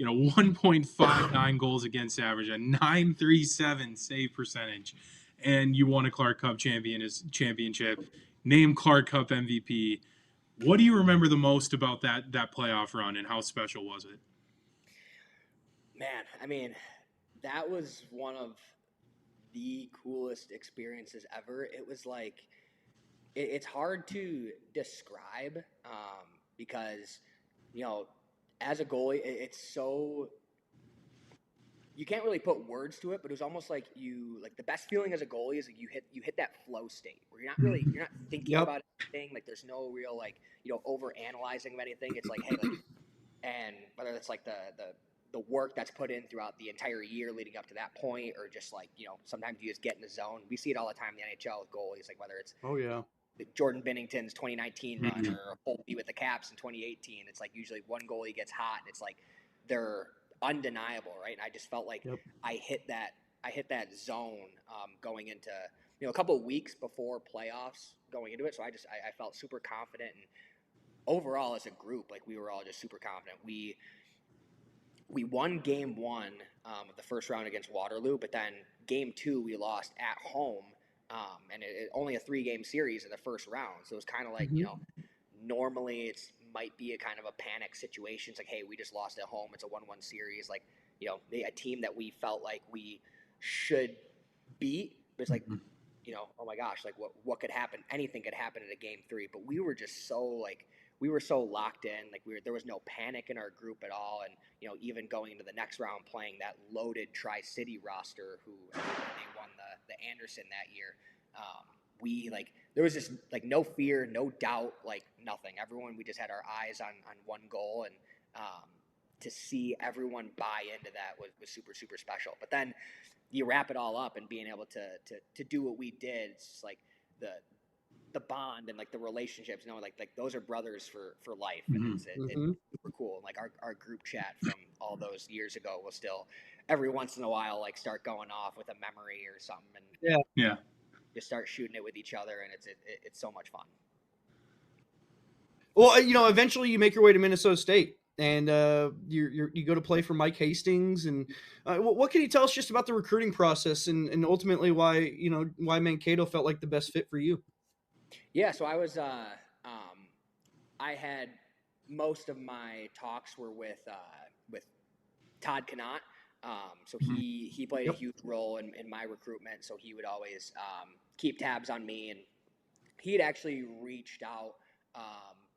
1.59 goals against average, a 937 save percentage, and you won a Clark Cup championship, named Clark Cup MVP. What do you remember the most about that playoff run, and how special was it? Man, I mean, that was one of the coolest experiences ever. It was like, it's hard to describe because, as a goalie, it's so, you can't really put words to it, but it was almost like the best feeling as a goalie is like you hit that flow state where you're not thinking about anything. Like there's no real like, over analyzing of anything. It's like, hey, like, and whether it's like the work that's put in throughout the entire year leading up to that point, or just like, sometimes you just get in the zone. We see it all the time in the NHL with goalies, like whether it's Jordan Binnington's 2019 run or Holtby with the Caps in 2018. It's like usually one goalie gets hot, and it's like they're undeniable, right? And I just felt like I hit that zone going into a couple of weeks before playoffs going into it. So I felt super confident, and overall as a group, like we were all just super confident. We won game one of the first round against Waterloo, but then game two we lost at home, and it only a 3-game series in the first round. So it was kind of like, normally it's might be a kind of a panic situation. It's like, hey, we just lost at home. It's a 1-1 series. Like, a team that we felt like we should beat. But it's like, oh my gosh, like what could happen? Anything could happen in a game 3. But we were just so we were so locked in. Like there was no panic in our group at all. And even going into the next round, playing that loaded Tri-City roster, who they won the Anderson that year. There was just no fear, no doubt, nothing. Everyone, we just had our eyes on one goal, and to see everyone buy into that was super, super special. But then you wrap it all up, and being able to do what we did, it's just like the bond and the relationships, those are brothers for life. And it's super cool. And our group chat from all those years ago will still every once in a while start going off with a memory or something, and yeah. Just start shooting it with each other, and it's so much fun. Well, eventually you make your way to Minnesota State, and you go to play for Mike Hastings. And what can you tell us just about the recruiting process, and ultimately why Mankato felt like the best fit for you? Yeah, so I was I had most of my talks were with Todd Connaught. So he played a huge role in my recruitment. So he would always keep tabs on me, and he had actually reached out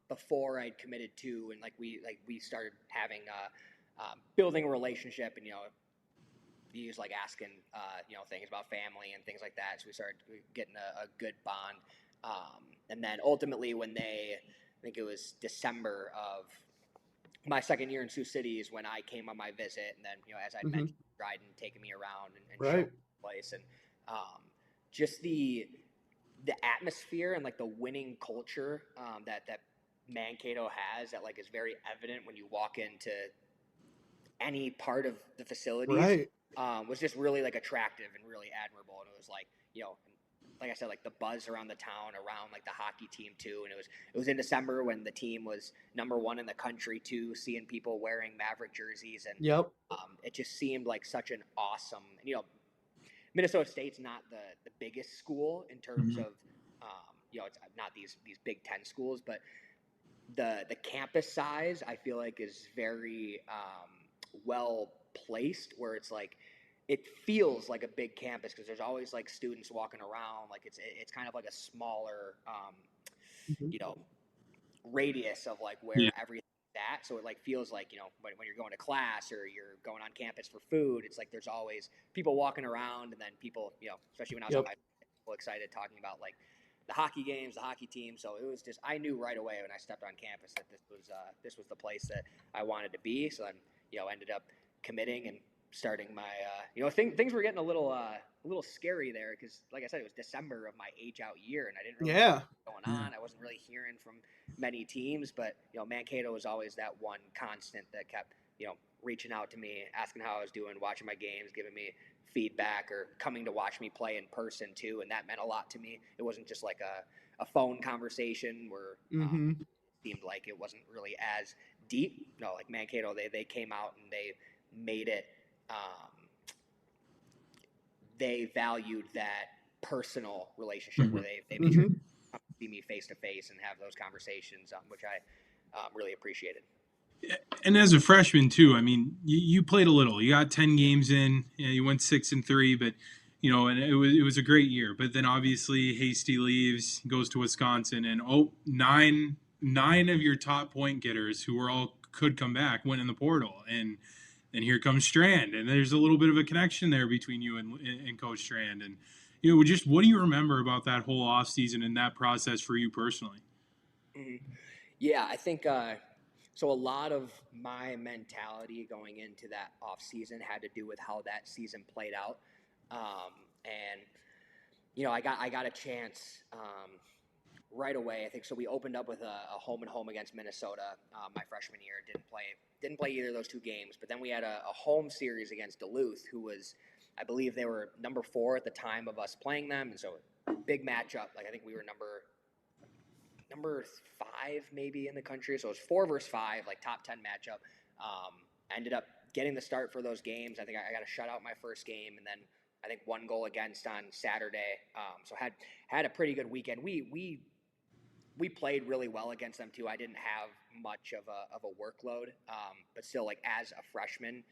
before I'd committed to, and we started having building a relationship, and he was asking things about family and things like that. So we started getting a good bond, and then ultimately when I think it was December of my second year in Sioux City is when I came on my visit, and then as I mentioned, Dryden taking me around and showing the place, and just the atmosphere and the winning culture that Mankato has that is very evident when you walk into any part of the facilities, was just really attractive and really admirable. And it was like I said, the buzz around the town, around the hockey team too. And it was in December when the team was #1 in the country too, seeing people wearing Maverick jerseys, and it just seemed like such an awesome. Minnesota State's not the biggest school in terms of it's not these Big Ten schools, but the campus size I feel like is very well placed, where it's it feels like a big campus because there's always students walking around. It's kind of a smaller radius of where everything's at. So it feels when you're going to class or you're going on campus for food, it's there's always people walking around, and then people especially when I was on my people excited talking about the hockey games, the hockey team. So it was just, I knew right away when I stepped on campus that this was the place that I wanted to be. So then ended up committing and starting my things were getting a little scary there, because like I said, it was December of my age out year, and I didn't really know what was going on. I wasn't really hearing from many teams, but Mankato was always that one constant that kept reaching out to me, asking how I was doing, watching my games, giving me feedback, or coming to watch me play in person too, and that meant a lot to me. It wasn't just a phone conversation where it seemed like it wasn't really as deep. No, Mankato, they came out and they made it. They valued that personal relationship where they made sure to see me face to face and have those conversations, which I really appreciated. And as a freshman too, I mean, you played a little. You got 10 games in. You went 6-3, but and it was a great year. But then obviously Hasty leaves, goes to Wisconsin, and nine of your top point getters who were all could come back went in the portal, and here comes Strand, and there's a little bit of a connection there between you and Coach Strand. And just what do you remember about that whole off season and that process for you personally? Yeah, I think. So a lot of my mentality going into that off season had to do with how that season played out, and I got a chance right away. I think so. We opened up with a home and home against Minnesota my freshman year. Didn't play either of those 2 games, but then we had a home series against Duluth, who was, I believe they were #4 at the time of us playing them, and so big matchup. I think we were number 5 maybe in the country. So it was 4 versus 5, like top 10 matchup. Ended up getting the start for those games. I think I got a shutout my first game, and then I think 1 goal against on Saturday. So had a pretty good weekend. We played really well against them too. I didn't have much of a workload, but still, like as a freshman,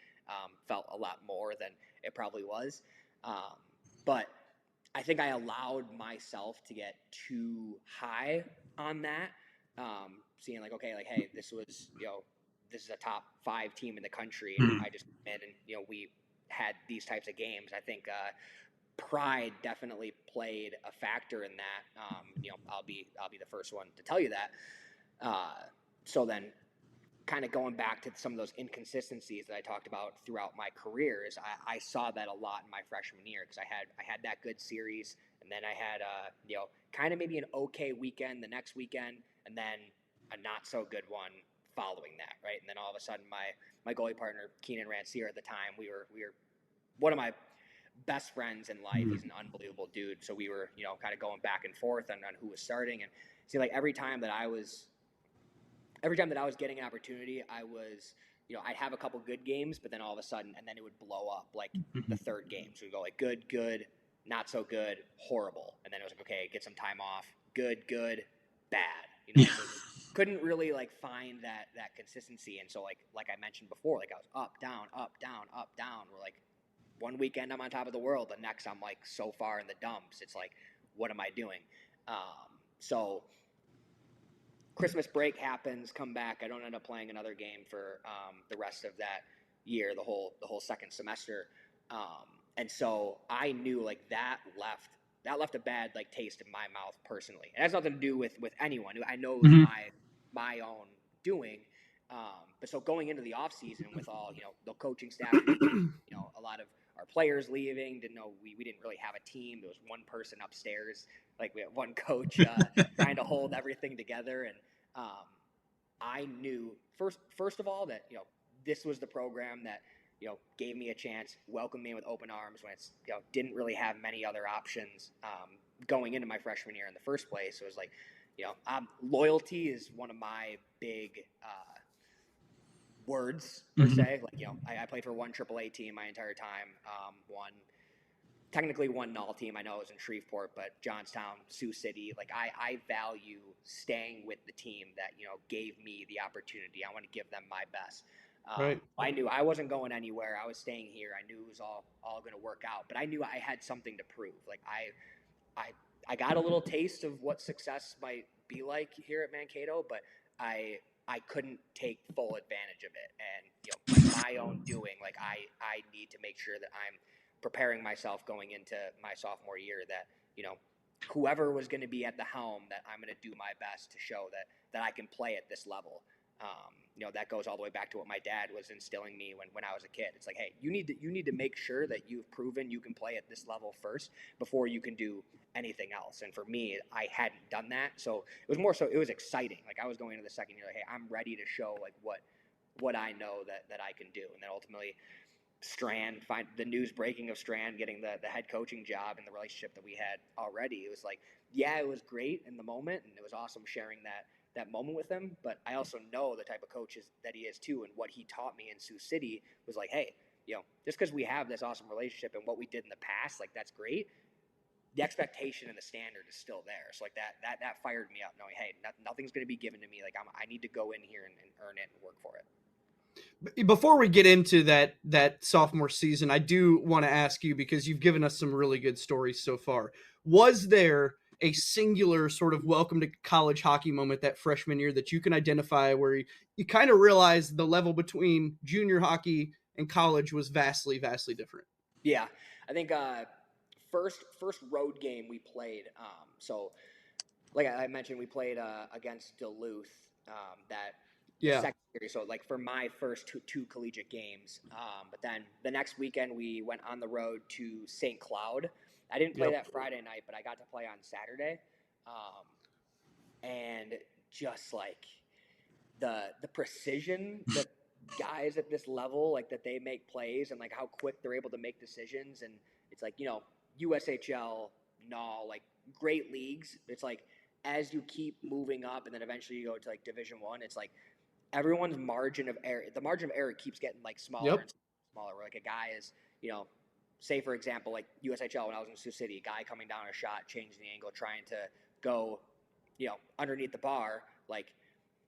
felt a lot more than it probably was. But I think I allowed myself to get too high on that, seeing like, okay, like, hey, this was, this is a top 5 team in the country, and I just and we had these types of games. I think pride definitely played a factor in that. I'll be the first one to tell you that. So then, kind of going back to some of those inconsistencies that I talked about throughout my career, is I saw that a lot in my freshman year, because I had that good series, and then I had kind of maybe an okay weekend the next weekend, and then a not so good one following that, right? And then all of a sudden, my goalie partner Keenan Rancier at the time, we were one of my best friends in life. He's an unbelievable dude. So we were kind of going back and forth on who was starting, and see, like every time that I was getting an opportunity, I was, I'd have a couple good games, but then all of a sudden, and then it would blow up like the third game. So we go like good, not so good, horrible. And then it was like, okay, get some time off, good, bad. So couldn't really like find that consistency. And so like I mentioned before, like I was up, down, up, down, up, down. We're like, one weekend I'm on top of the world, the next I'm like so far in the dumps. It's like, what am I doing? So Christmas break happens, come back. I don't end up playing another game for the rest of that year, the whole second semester. And so I knew like that left a bad like taste in my mouth personally. It has nothing to do with anyone. I know it was my own doing. But so going into the off season with all, the coaching staff, a lot of our players leaving, didn't know we didn't really have a team. There was one person upstairs, like we had one coach trying to hold everything together. And I knew first of all that this was the program that gave me a chance, welcomed me with open arms when it's didn't really have many other options going into my freshman year in the first place. So it was like loyalty is one of my big words per se. Like I played for one AAA team my entire time. One null team. I know it was in Shreveport, but Johnstown, Sioux City. Like I value staying with the team that gave me the opportunity. I want to give them my best. Right. I knew I wasn't going anywhere. I was staying here. I knew it was all going to work out. But I knew I had something to prove. Like I got a little taste of what success might be like here at Mankato, but I couldn't take full advantage of it. And my own doing, like I need to make sure that I'm preparing myself going into my sophomore year, that whoever was going to be at the helm, that I'm going to do my best to show that I can play at this level. That goes all the way back to what my dad was instilling me when I was a kid. It's like, hey, you need to make sure that you've proven you can play at this level first before you can do anything else. And for me, I hadn't done that, so it was more so it was exciting. Like I was going into the second year, like, hey, I'm ready to show like what I know that I can do. And then ultimately, Strand, find the news breaking of Strand getting the head coaching job, and the relationship that we had already. It was like, yeah, it was great in the moment, and it was awesome sharing that moment with him. But I also know the type of coach that he is too, and what he taught me in Sioux City was like, hey, just because we have this awesome relationship and what we did in the past, like that's great. The expectation and the standard is still there. So like that fired me up, knowing, hey, nothing's going to be given to me. Like I need to go in here and earn it and work for it. Before we get into that sophomore season, I do want to ask you, because you've given us some really good stories so far. Was there a singular sort of welcome to college hockey moment that freshman year that you can identify, where you kind of realized the level between junior hockey and college was vastly different? Yeah, I think first road game we played. So like I mentioned, we played against Duluth that second series. So like for my first two collegiate games. But then the next weekend we went on the road to St. Cloud. I didn't play that Friday night, but I got to play on Saturday. And just like the precision that guys at this level, like that they make plays, and like how quick they're able to make decisions. And it's like, USHL, like great leagues. It's like as you keep moving up, and then eventually you go to like Division One, it's like everyone's margin of error. The margin of error keeps getting like smaller and smaller. Where like a guy is, say for example, like USHL when I was in Sioux City, a guy coming down a shot, changing the angle, trying to go, underneath the bar, like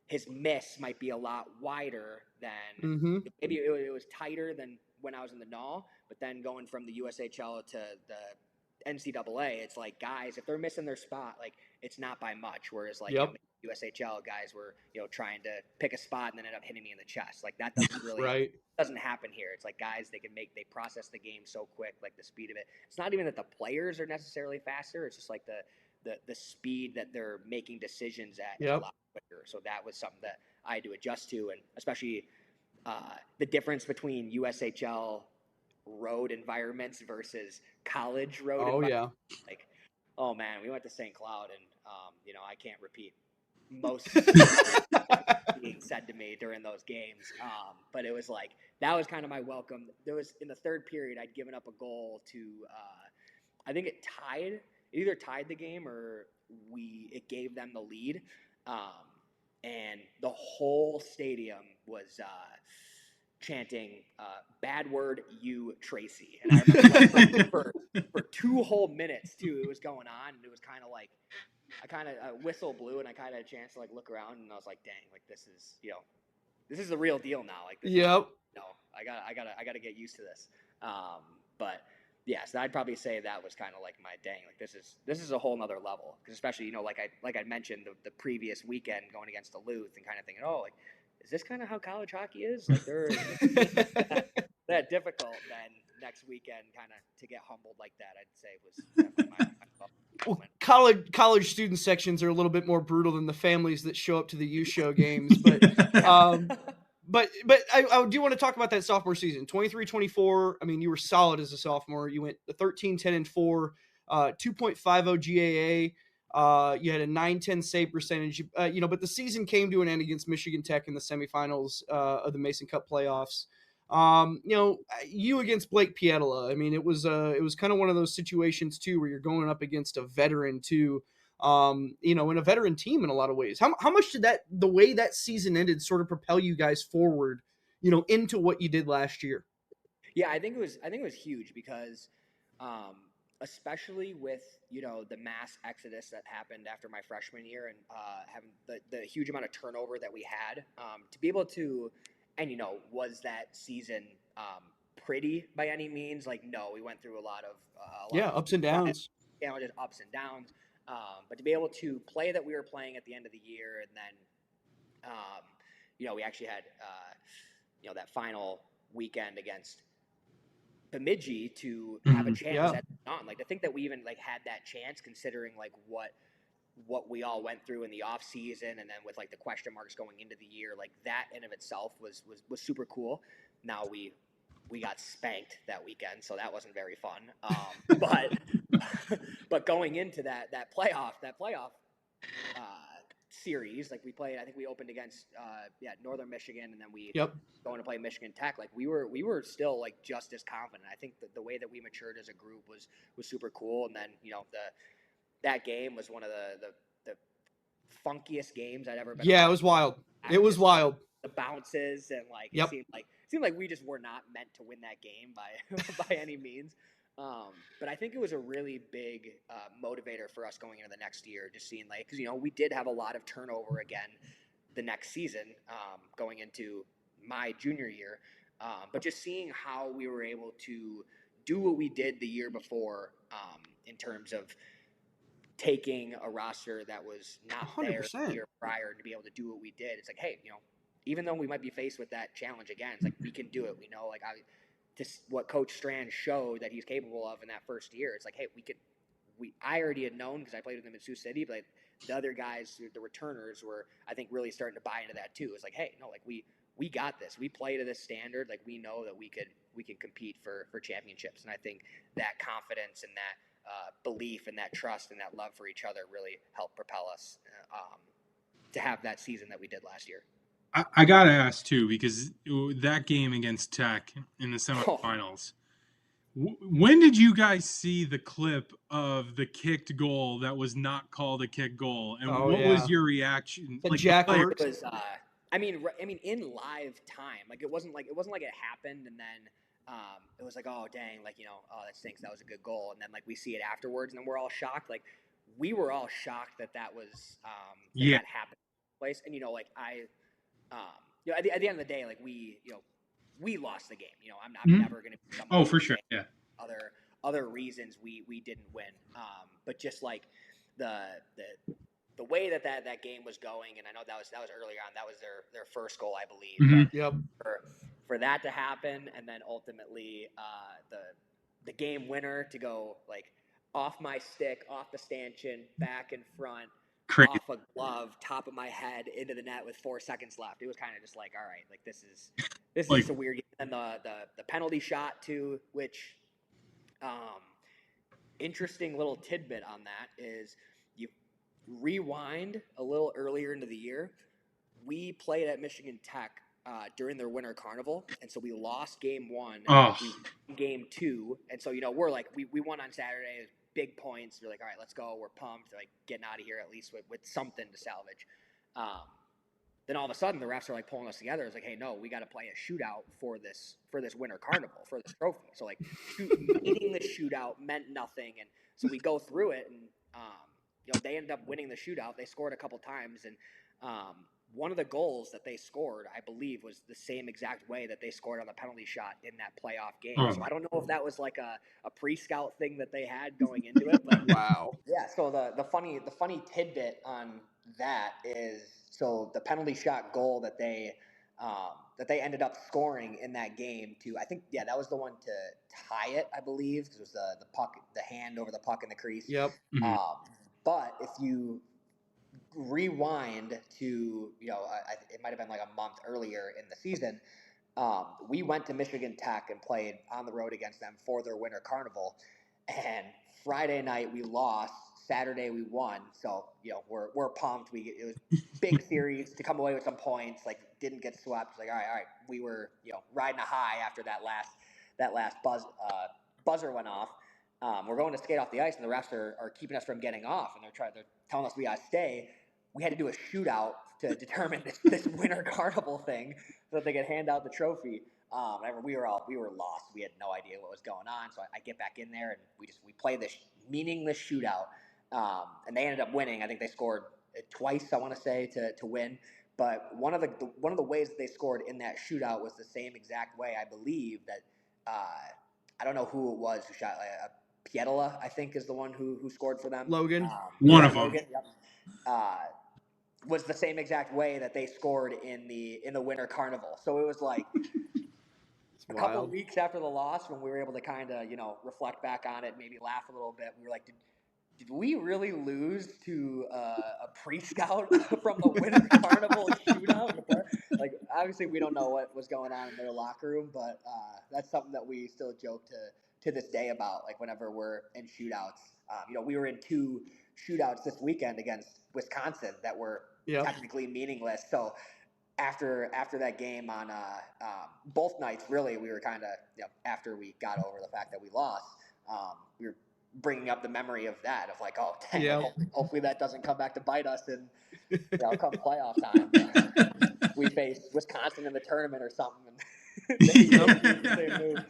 his miss might be a lot wider than maybe it was tighter than when I was in the NAW, but then going from the USHL to the NCAA, it's like guys, if they're missing their spot, like it's not by much. Whereas like USHL guys were, trying to pick a spot and then end up hitting me in the chest. Like that doesn't really doesn't happen here. It's like guys, they process the game so quick, like the speed of it. It's not even that the players are necessarily faster. It's just like the speed that they're making decisions at is a lot quicker. So that was something that I had to adjust to, and especially the difference between USHL road environments versus college road environments. Like, oh man, we went to St. Cloud, and I can't repeat most being said to me during those games. But it was like that was kind of my welcome. There was in the third period, I'd given up a goal to I think it either tied the game or it gave them the lead. And the whole stadium was chanting "bad word, you Tracy," and I remember for 2 whole minutes too. It was going on, and it was kind of like a whistle blew, and I kind of had a chance to like look around, and I was like, "Dang, like this is the real deal now." Like, I gotta get used to this. But yeah, so I'd probably say that was kind of like my dang, like this is a whole nother level, because especially like I mentioned the previous weekend going against Duluth and kind of thinking, oh, like is this kind of how college hockey is? Like they're that difficult. Then next weekend, kind of to get humbled like that, I'd say was definitely my college student sections are a little bit more brutal than the families that show up to the U Show games, but But I do want to talk about that sophomore season, 23-24. I mean, you were solid as a sophomore. You went 13-10-4, 2.50 GAA. You had a 910 save percentage. But the season came to an end against Michigan Tech in the semifinals of the Mason Cup playoffs. You against Blake Pietila. I mean, it was kind of one of those situations too where you're going up against a veteran too. In a veteran team in a lot of ways. How much did the way that season ended sort of propel you guys forward, into what you did last year? Yeah, I think it was huge because, especially with, the mass exodus that happened after my freshman year and having the huge amount of turnover that we had, to be able to, and, was that season pretty by any means? Like, no, we went through a lot of ups and downs. Just ups and downs. But to be able to play that we were playing at the end of the year, and then, we actually had, that final weekend against Bemidji to have a chance at on. Like, to think that we even like had that chance, considering like what we all went through in the off season, and then with like the question marks going into the year, like that in of itself was super cool. Now we got spanked that weekend, so that wasn't very fun. But going into that playoff series, like we played, I think we opened against Northern Michigan, and then we going to play Michigan Tech. Like we were still like just as confident. I think that the way that we matured as a group was super cool. And then that game was one of the funkiest games I'd ever been. Yeah, it was wild. It was wild. The bounces and like it seemed like we just were not meant to win that game by any means. But I think it was a really big motivator for us going into the next year, just seeing like, because we did have a lot of turnover again the next season, going into my junior year, but just seeing how we were able to do what we did the year before, in terms of taking a roster that was not 100%. There the year prior to be able to do what we did. It's like, hey, even though we might be faced with that challenge again, it's like we can do it. We know, like what Coach Strand showed that he's capable of in that first year. It's like, hey, I already had known because I played with him in Sioux City, but the other guys, the returners, were, I think, really starting to buy into that too. It's like, hey, no, like we got this. We play to this standard. Like we know that we can compete for championships. And I think that confidence and that belief and that trust and that love for each other really helped propel us to have that season that we did last year. I gotta ask too, because that game against Tech in the semifinals, When did you guys see the clip of the kicked goal that was not called a kick goal, and Oh, what was yeah. your reaction? The Like Jack the player, It Hurt. was, I mean, in live time, like it wasn't like it happened and then it was like, oh dang, like oh that stinks, that was a good goal, and then like we see it afterwards and then we're all shocked. Like we were all shocked that was yeah, that happened in the place, and like at the end of the day, like we lost the game. I'm Mhm. never going to be someone Oh, to for sure, say yeah, other reasons we didn't win. But just like the the way that game was going, and I know that was earlier on. That was their first goal, I believe. hmm But Yep. for that to happen, and then ultimately the game winner to go like off my stick, off the stanchion, back in front, crazy. off a glove, top of my head into the net with 4 seconds left. It was kind of just like, all right, like this is Like just a weird game. And the penalty shot too, which um, interesting little tidbit on that is you rewind a little earlier into the year. We played at Michigan Tech during their winter carnival, and so we lost game one. oh, We won game two, and so we're like we won on Saturday, big points. We're like, all right, let's go. We're pumped, like getting out of here at least with something to salvage. Then all of a sudden the refs are like pulling us together. It's like, hey, no, we got to play a shootout for this winter carnival for this trophy. So like meeting the shootout meant nothing, and so we go through it, and they ended up winning the shootout. They scored a couple times, and one of the goals that they scored, I believe, was the same exact way that they scored on the penalty shot in that playoff game. oh So my, I don't know if that was like a pre-scout thing that they had going into it, but Wow. yeah. So the funny tidbit on that is so the penalty shot goal that they ended up scoring in that game to, I think, yeah, that was the one to tie it, I believe, because it was the puck, the hand over the puck in the crease. Yep. mhm. But if you rewind to it might have been like a month earlier in the season, we went to Michigan Tech and played on the road against them for their winter carnival, and Friday night we lost. Saturday we won, so we're pumped. It was big series to come away with some points. Like didn't get swept. Like all right. We were riding a high after that last buzzer went off. We're going to skate off the ice, and the refs are keeping us from getting off, and they're telling us we gotta stay. We had to do a shootout to determine this winter carnival thing so that they could hand out the trophy. We were lost. We had no idea what was going on. So I get back in there and we play this meaningless shootout, and they ended up winning. I think they scored twice, I want to say, to win. But one of the ways that they scored in that shootout was the same exact way. I believe that I don't know who it was who shot. Pietola, I think, is the one who scored for them. Logan. One Yeah, of them. Logan. Yep. Uh, was the same exact way that they scored in the winter carnival. So it was like It's a couple wild. weeks after the loss when we were able to kind of reflect back on it, maybe laugh a little bit. We were like, did we really lose to a pre-scout from the winter carnival shootout? Like obviously we don't know what was going on in their locker room, but that's something that we still joke to this day about. Like whenever we're in shootouts, we were in 2 shootouts this weekend against Wisconsin that were Yep. technically meaningless. So after that game on both nights, really, we were kind of after we got over the fact that we lost, we were bringing up the memory of that of like, oh dang, like, Yep. hopefully that doesn't come back to bite us and come playoff time. We face Wisconsin in the tournament or something, and they use the same move.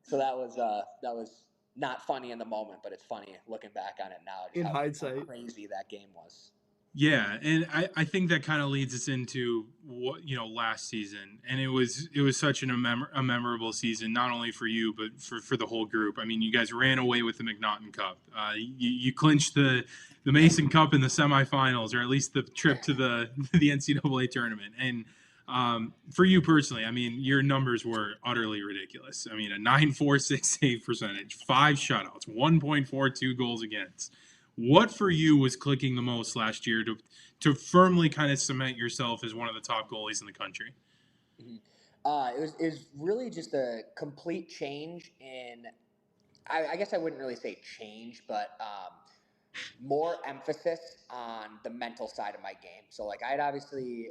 So that was not funny in the moment, but it's funny looking back on it now. Just In how hindsight. crazy that game was. Yeah, and I think that kind of leads us into what last season, and it was such a memorable season, not only for you but for the whole group. I mean, you guys ran away with the McNaughton Cup. You clinched the Mason Cup in the semifinals, or at least the trip to the the NCAA tournament. And for you personally, I mean, your numbers were utterly ridiculous. I mean, a 9.46 save percentage, 5 shutouts, 1.42 goals against. What for you was clicking the most last year to firmly kind of cement yourself as one of the top goalies in the country? Mm-hmm. It was really just a complete change in. I guess I wouldn't really say change, but more emphasis on the mental side of my game. So like I had obviously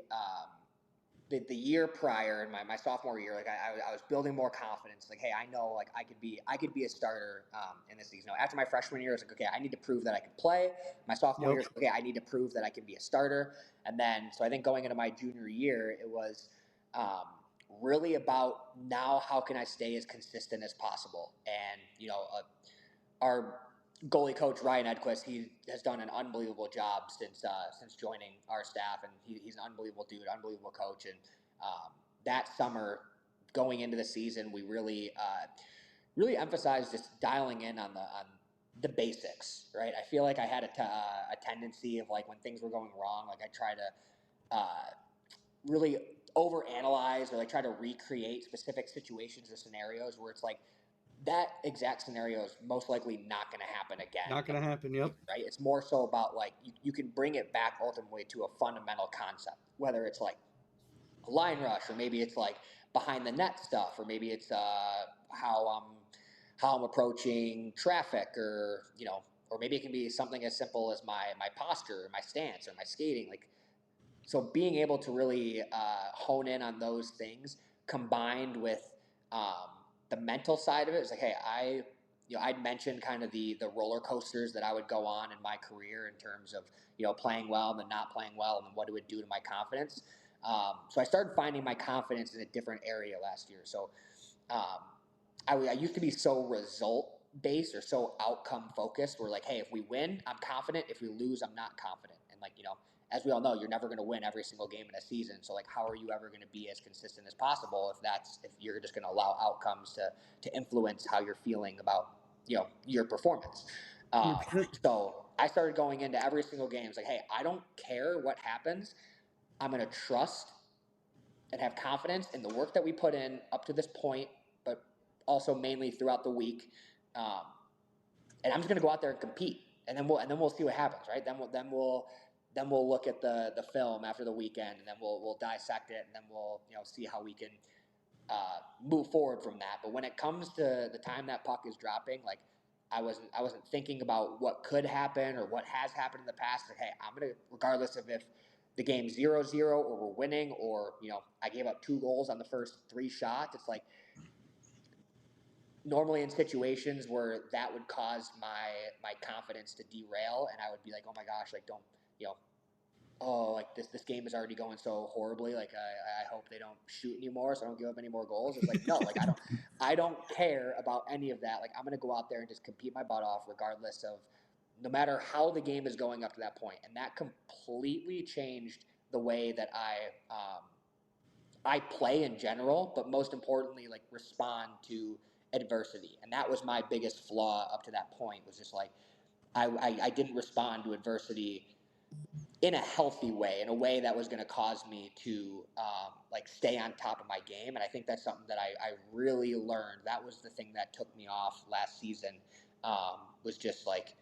the year prior in my sophomore year, like I was building more confidence. Like, hey, I know like I could be a starter in this season. After my freshman year, I was like, okay, I need to prove that I can play. My sophomore year, okay, I need to prove that I can be a starter. And then, so I think going into my junior year, it was really about now how can I stay as consistent as possible. And our goalie coach Ryan Edquist, he has done an unbelievable job since joining our staff, and he's an unbelievable dude, unbelievable coach. And that summer, going into the season, we really emphasized just dialing in on the basics, right? I feel like I had a tendency of like when things were going wrong, like I try to really overanalyze or like try to recreate specific situations or scenarios where it's like that exact scenario is most likely not going to happen again. Not going to happen. Yep. Right. It's more so about like you can bring it back ultimately to a fundamental concept, whether it's like a line rush or maybe it's like behind the net stuff, or maybe it's how I'm approaching traffic, or or maybe it can be something as simple as my posture, or my stance, or my skating. Like, so being able to really hone in on those things combined with the mental side of it is like, hey, I'd mentioned kind of the roller coasters that I would go on in my career in terms of playing well and then not playing well, and then what it would do to my confidence. So I started finding my confidence in a different area last year. So I used to be so result based or so outcome focused. Where like, hey, if we win, I'm confident. If we lose, I'm not confident. And like as we all know, you're never going to win every single game in a season. So like, how are you ever going to be as consistent as possible if you're just going to allow outcomes to influence how you're feeling about your performance? So I started going into every single game. It's like, hey, I don't care what happens. I'm going to trust and have confidence in the work that we put in up to this point, but also mainly throughout the week. And I'm just going to go out there and compete, and then we'll see what happens, right? Then we'll look at the film after the weekend, and then we'll dissect it, and then we'll see how we can move forward from that. But when it comes to the time that puck is dropping, like I wasn't thinking about what could happen or what has happened in the past. Like, hey, I'm gonna, regardless of if the game's 0-0 or we're winning, or I gave up 2 goals on the first 3 shots. It's like, normally in situations where that would cause my confidence to derail, and I would be like, oh my gosh, like don't oh, like this game is already going so horribly, like I hope they don't shoot anymore so I don't give up any more goals. It's like, no, like I don't care about any of that. Like, I'm gonna go out there and just compete my butt off regardless of, no matter how the game is going up to that point. And that completely changed the way that I play in general, but most importantly, like, respond to adversity. And that was my biggest flaw up to that point, was just like I didn't respond to adversity in a healthy way, in a way that was going to cause me to like stay on top of my game. And I think that's something that I really learned. That was the thing that took me off last season, was just like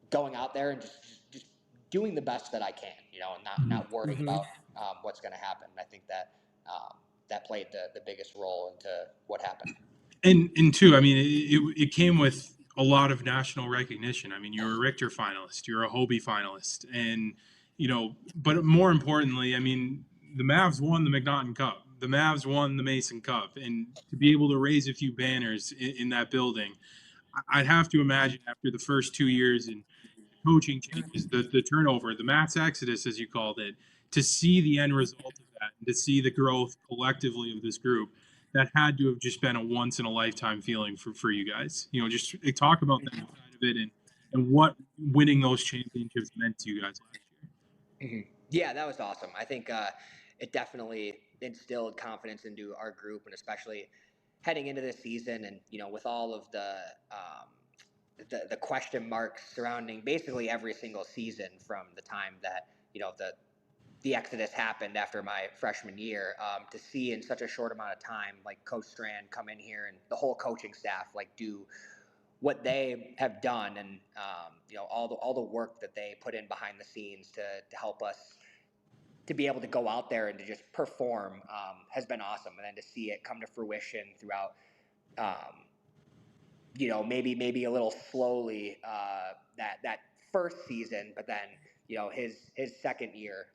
going out there and just doing the best that I can, and not worrying about what's going to happen. And I think that that played the biggest role into what happened. And two, I mean, it came with a lot of national recognition. I mean, you're a Richter finalist, you're a Hobie finalist, and but more importantly, I mean, the Mavs won the McNaughton Cup, the Mavs won the Mason Cup, and to be able to raise a few banners in that building, I'd have to imagine after the first 2 years and coaching changes, the turnover, the mass exodus, as you called it, to see the end result of that, and to see the growth collectively of this group, that had to have just been a once in a lifetime feeling for you guys. Just talk about that side of it, and what winning those championships meant to you guys last year. Mm-hmm. Yeah, that was awesome. I think it definitely instilled confidence into our group, and especially heading into this season, and with all of the question marks surrounding basically every single season from the time that the exodus happened after my freshman year, to see in such a short amount of time, like Coach Strand come in here and the whole coaching staff like do what they have done, and all the work that they put in behind the scenes to help us to be able to go out there and to just perform, has been awesome. And then to see it come to fruition throughout, maybe a little slowly, that first season, but then his second year,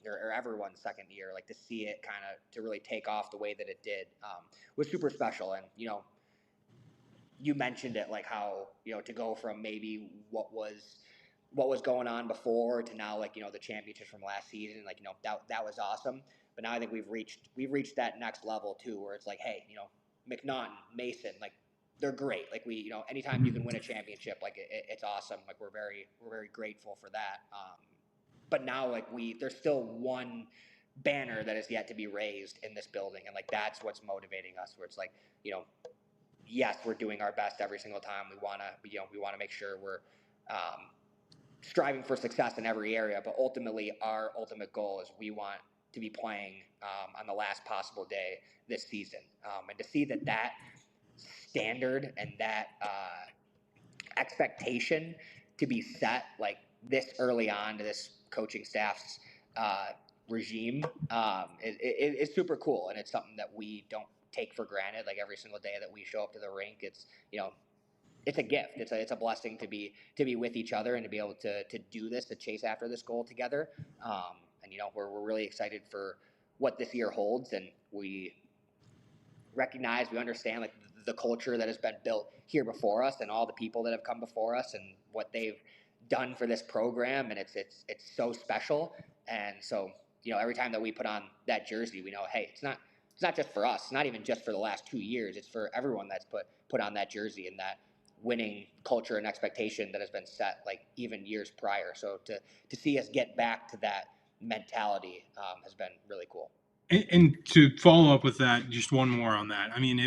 or everyone's second year, like to see it kind of to really take off the way that it did was super special. And you mentioned it, like how to go from maybe what was going on before to now, like the championships from last season, like that was awesome. But now I think we've reached that next level too, where it's like, hey, McNaughton, Mason, like they're great. Like we, anytime you can win a championship, like it's awesome. Like we're very grateful for that. But now, like there's still one banner that is yet to be raised in this building, and like that's what's motivating us. Where it's like, yes, we're doing our best every single time. We wanna make sure we're striving for success in every area. But ultimately, our ultimate goal is we want to be playing on the last possible day this season, and to see that standard and that expectation to be set like this early on to this coaching staff's regime is super cool, and it's something that we don't take for granted. Like every single day that we show up to the rink, it's it's a gift. It's a blessing to be with each other and to be able to do this, to chase after this goal together. And we're really excited for what this year holds, and we recognize, we understand like the culture that has been built here before us and all the people that have come before us and what they've done for this program, and it's so special. And so every time that we put on that jersey, we know, hey, it's not just for us. It's not even just for the last 2 years. It's for everyone that's put on that jersey, and that winning culture and expectation that has been set like even years prior. So to see us get back to that mentality has been really cool. And to follow up with that, just one more on that. I mean,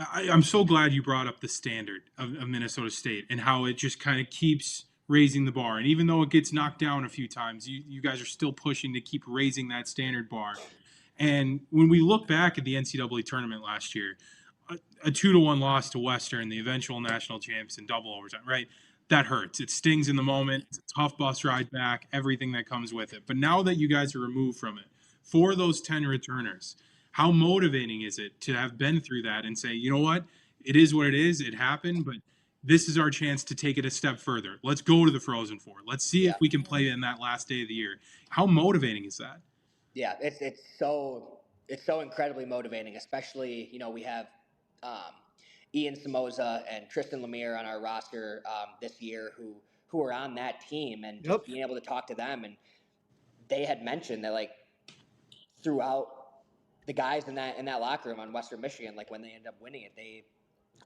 I'm so glad you brought up the standard of Minnesota State and how it just kind of keeps raising the bar. And even though it gets knocked down a few times, you guys are still pushing to keep raising that standard bar. And when we look back at the NCAA tournament last year, a 2-1 loss to Western, the eventual national champs in double overtime, right? That hurts. It stings in the moment. It's a tough bus ride back, everything that comes with it. But now that you guys are removed from it, for those 10 returners, how motivating is it to have been through that and say, you know what? It is what it is. It happened, but this is our chance to take it a step further. Let's go to the Frozen Four. Let's see if we can play in that last day of the year. How motivating is that? Yeah, it's so incredibly motivating, especially we have Ian Samoza and Tristan Lemire on our roster this year who are on that team, and just being able to talk to them, and they had mentioned that like throughout the guys in that locker room on Western Michigan, like when they ended up winning it, they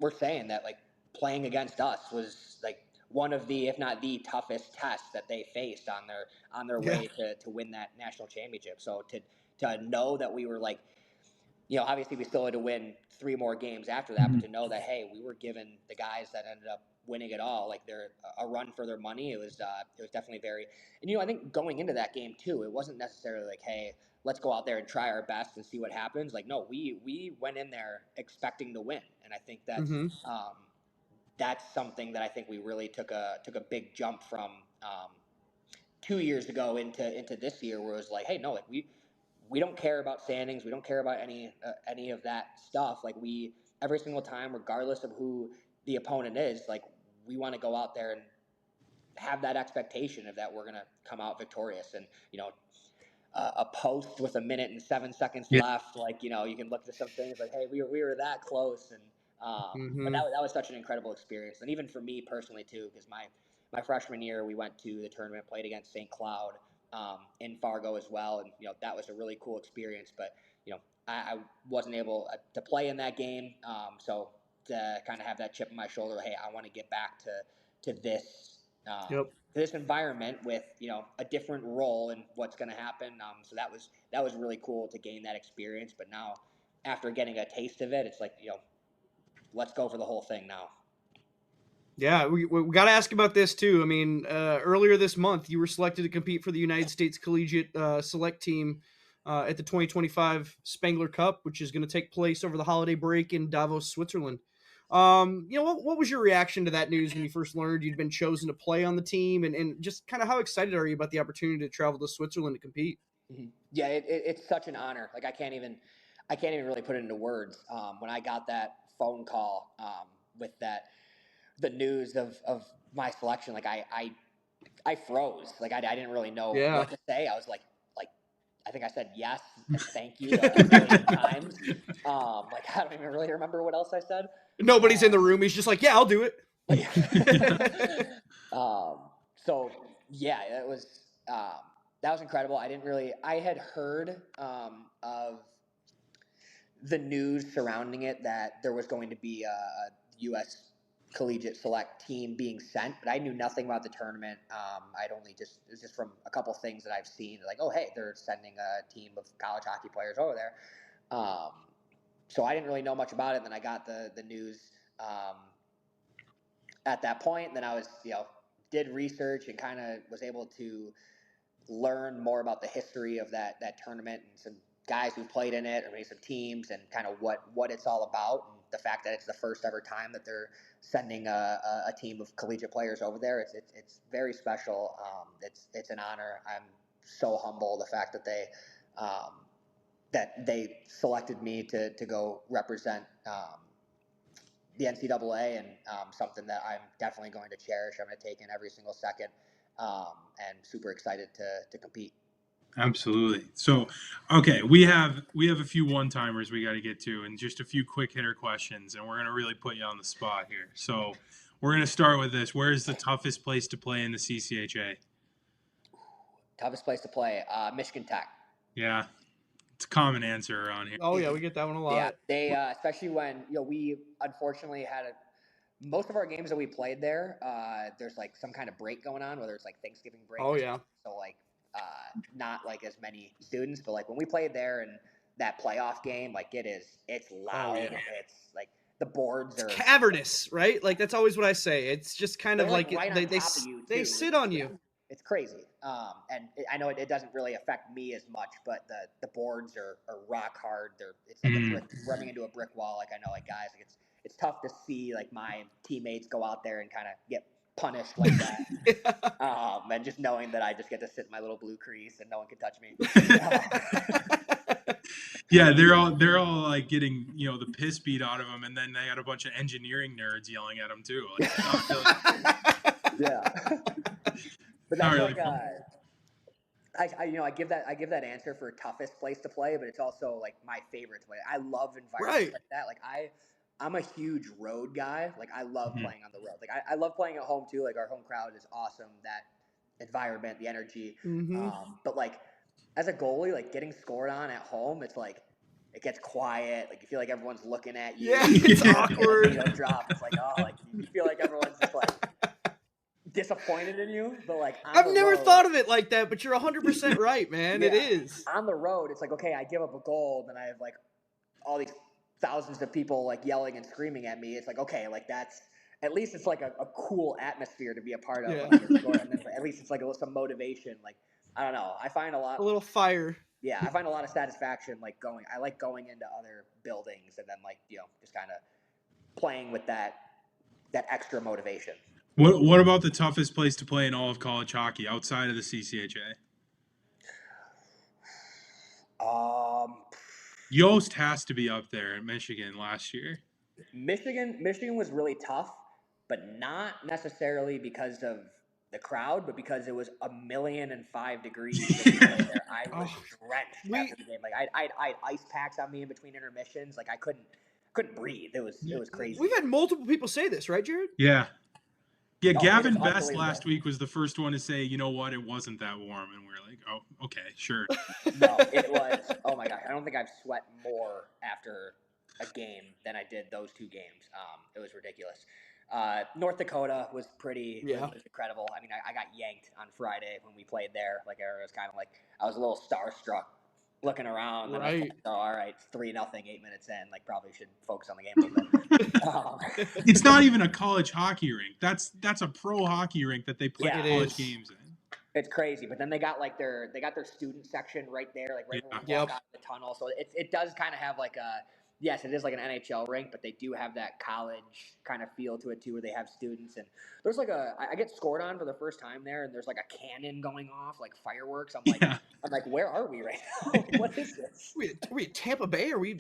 were saying that like playing against us was like one of the, if not the toughest tests that they faced on their way to win that national championship. So to know that we were like, obviously we still had to win 3 more games after that, but to know that, hey, we were giving the guys that ended up winning it all like they're a run for their money. It was definitely very, and I think going into that game too, it wasn't necessarily like, hey, let's go out there and try our best and see what happens. Like, no, we went in there expecting to win, and I think that's something that I think we really took a big jump from 2 years ago into this year, where it was like, hey, no, like we don't care about standings, we don't care about any of that stuff. Like every single time, regardless of who the opponent is, like we want to go out there and have that expectation of that we're gonna come out victorious. And a post with 1 minute and 7 seconds left, like you can look to some things like, hey, we were that close. And but that was such an incredible experience. And even for me personally too, because my freshman year we went to the tournament, played against St. Cloud in Fargo as well, and that was a really cool experience. But I wasn't able to play in that game, so to kind of have that chip on my shoulder, hey, I want to get back to this to this environment with a different role and what's going to happen. So that was really cool to gain that experience. But now, after getting a taste of it, it's like let's go for the whole thing now. Yeah, we got to ask about this too. I mean, earlier this month, you were selected to compete for the United States Collegiate Select Team at the 2025 Spengler Cup, which is going to take place over the holiday break in Davos, Switzerland. What was your reaction to that news when you first learned you'd been chosen to play on the team, and just kind of how excited are you about the opportunity to travel to Switzerland to compete? Mm-hmm. Yeah, it's such an honor. Like I can't even really put it into words. When I got that phone call with the news of my selection, like I froze. Like I didn't really know what to say. I was like I think I said yes and thank you a million times. Like I don't even really remember what else I said. Nobody's in the room. He's just like, yeah, I'll do it. So yeah, it was that was incredible. I had heard of the news surrounding it that there was going to be a U.S. collegiate select team being sent, but I knew nothing about the tournament. It was just from a couple things that I've seen, like, oh, hey, they're sending a team of college hockey players over there. So I didn't really know much about it. And then I got the news at that point. And then I was, did research and kind of was able to learn more about the history of that tournament and some guys who played in it, or maybe some teams, and kind of what it's all about. And the fact that it's the first ever time that they're sending a team of collegiate players over there, it's very special. It's an honor. I'm so humble the fact that they selected me to go represent the NCAA, and something that I'm definitely going to cherish. I'm going to take in every single second, and super excited to compete. Absolutely. So, okay, we have a few one-timers we got to get to, and just a few quick hitter questions, and we're going to really put you on the spot here. So, we're going to start with this. Where is the toughest place to play in the CCHA? Toughest place to play, Michigan Tech. Yeah, it's a common answer around here. Oh yeah, we get that one a lot. Yeah, they especially when we unfortunately had most of our games that we played there. There's like some kind of break going on, whether it's like Thanksgiving break. Oh yeah. So like not like as many students, but like when we played there and that playoff game, like it's loud. Oh, yeah. It's like the boards are cavernous, right? Like that's always what I say. It's just kind of like right they sit on you. It's crazy. And I know it doesn't really affect me as much, but the boards are rock hard. It's like a brick, running into a brick wall. Like I know, like guys, like it's tough to see like my teammates go out there and kind of get punished like that. And just knowing that I just get to sit in my little blue crease and no one can touch me. Yeah, they're all like getting the piss beat out of them, and then they got a bunch of engineering nerds yelling at them too. Like, yeah. But that's really I give that answer for toughest place to play, but it's also like my favorite to play. I love environments like that. Like I'm a huge road guy. Like I love playing on the road. Like I love playing at home too. Like our home crowd is awesome. That environment, the energy. But like as a goalie, like getting scored on at home, it's like it gets quiet. Like you feel like everyone's looking at you. Yeah, it's awkward. Drop. It's like like you feel like everyone's just like disappointed in you, but like I've never thought of it like that, but you're 100% right, man. Yeah. It is. On the road, it's like, okay, I give up a goal, then I have like all these thousands of people like yelling and screaming at me. It's like, okay, like that's at least it's like a cool atmosphere to be a part of. Yeah. When you're scoring. And then at least it's like some motivation. Like I don't know. I find a little fire. Yeah, I find a lot of satisfaction I like going into other buildings and then like just kind of playing with that extra motivation. What about the toughest place to play in all of college hockey outside of the CCHA? Yost has to be up there in Michigan last year. Michigan was really tough, but not necessarily because of the crowd, but because it was 1,005 degrees there. I was drenched after the game. Like I had ice packs on me in between intermissions. Like I couldn't breathe. It was crazy. We've had multiple people say this, right, Jared? Yeah. Yeah, Gavin Best last week was the first one to say, you know what, it wasn't that warm. And we're like, oh, okay, sure. No, it was, oh my gosh. I don't think I've sweat more after a game than I did those two games. It was ridiculous. North Dakota was was incredible. I mean, I got yanked on Friday when we played there. Like, I was kind of like, I was a little starstruck looking around. And I was like, oh, all right, it's 3-0, 8 minutes in. Like, probably should focus on the game a little bit. It's not even a college hockey rink. That's a pro hockey rink that they play college games in. It's crazy, but then they got their student section right there, like right when we walk out of the tunnel. So it does kind of have like yes, it is like an NHL rink, but they do have that college kind of feel to it too, where they have students. And there's like I get scored on for the first time there, and there's like a cannon going off, like fireworks. I'm like, where are we right now? Like, what is this? Are we Tampa Bay? Are we?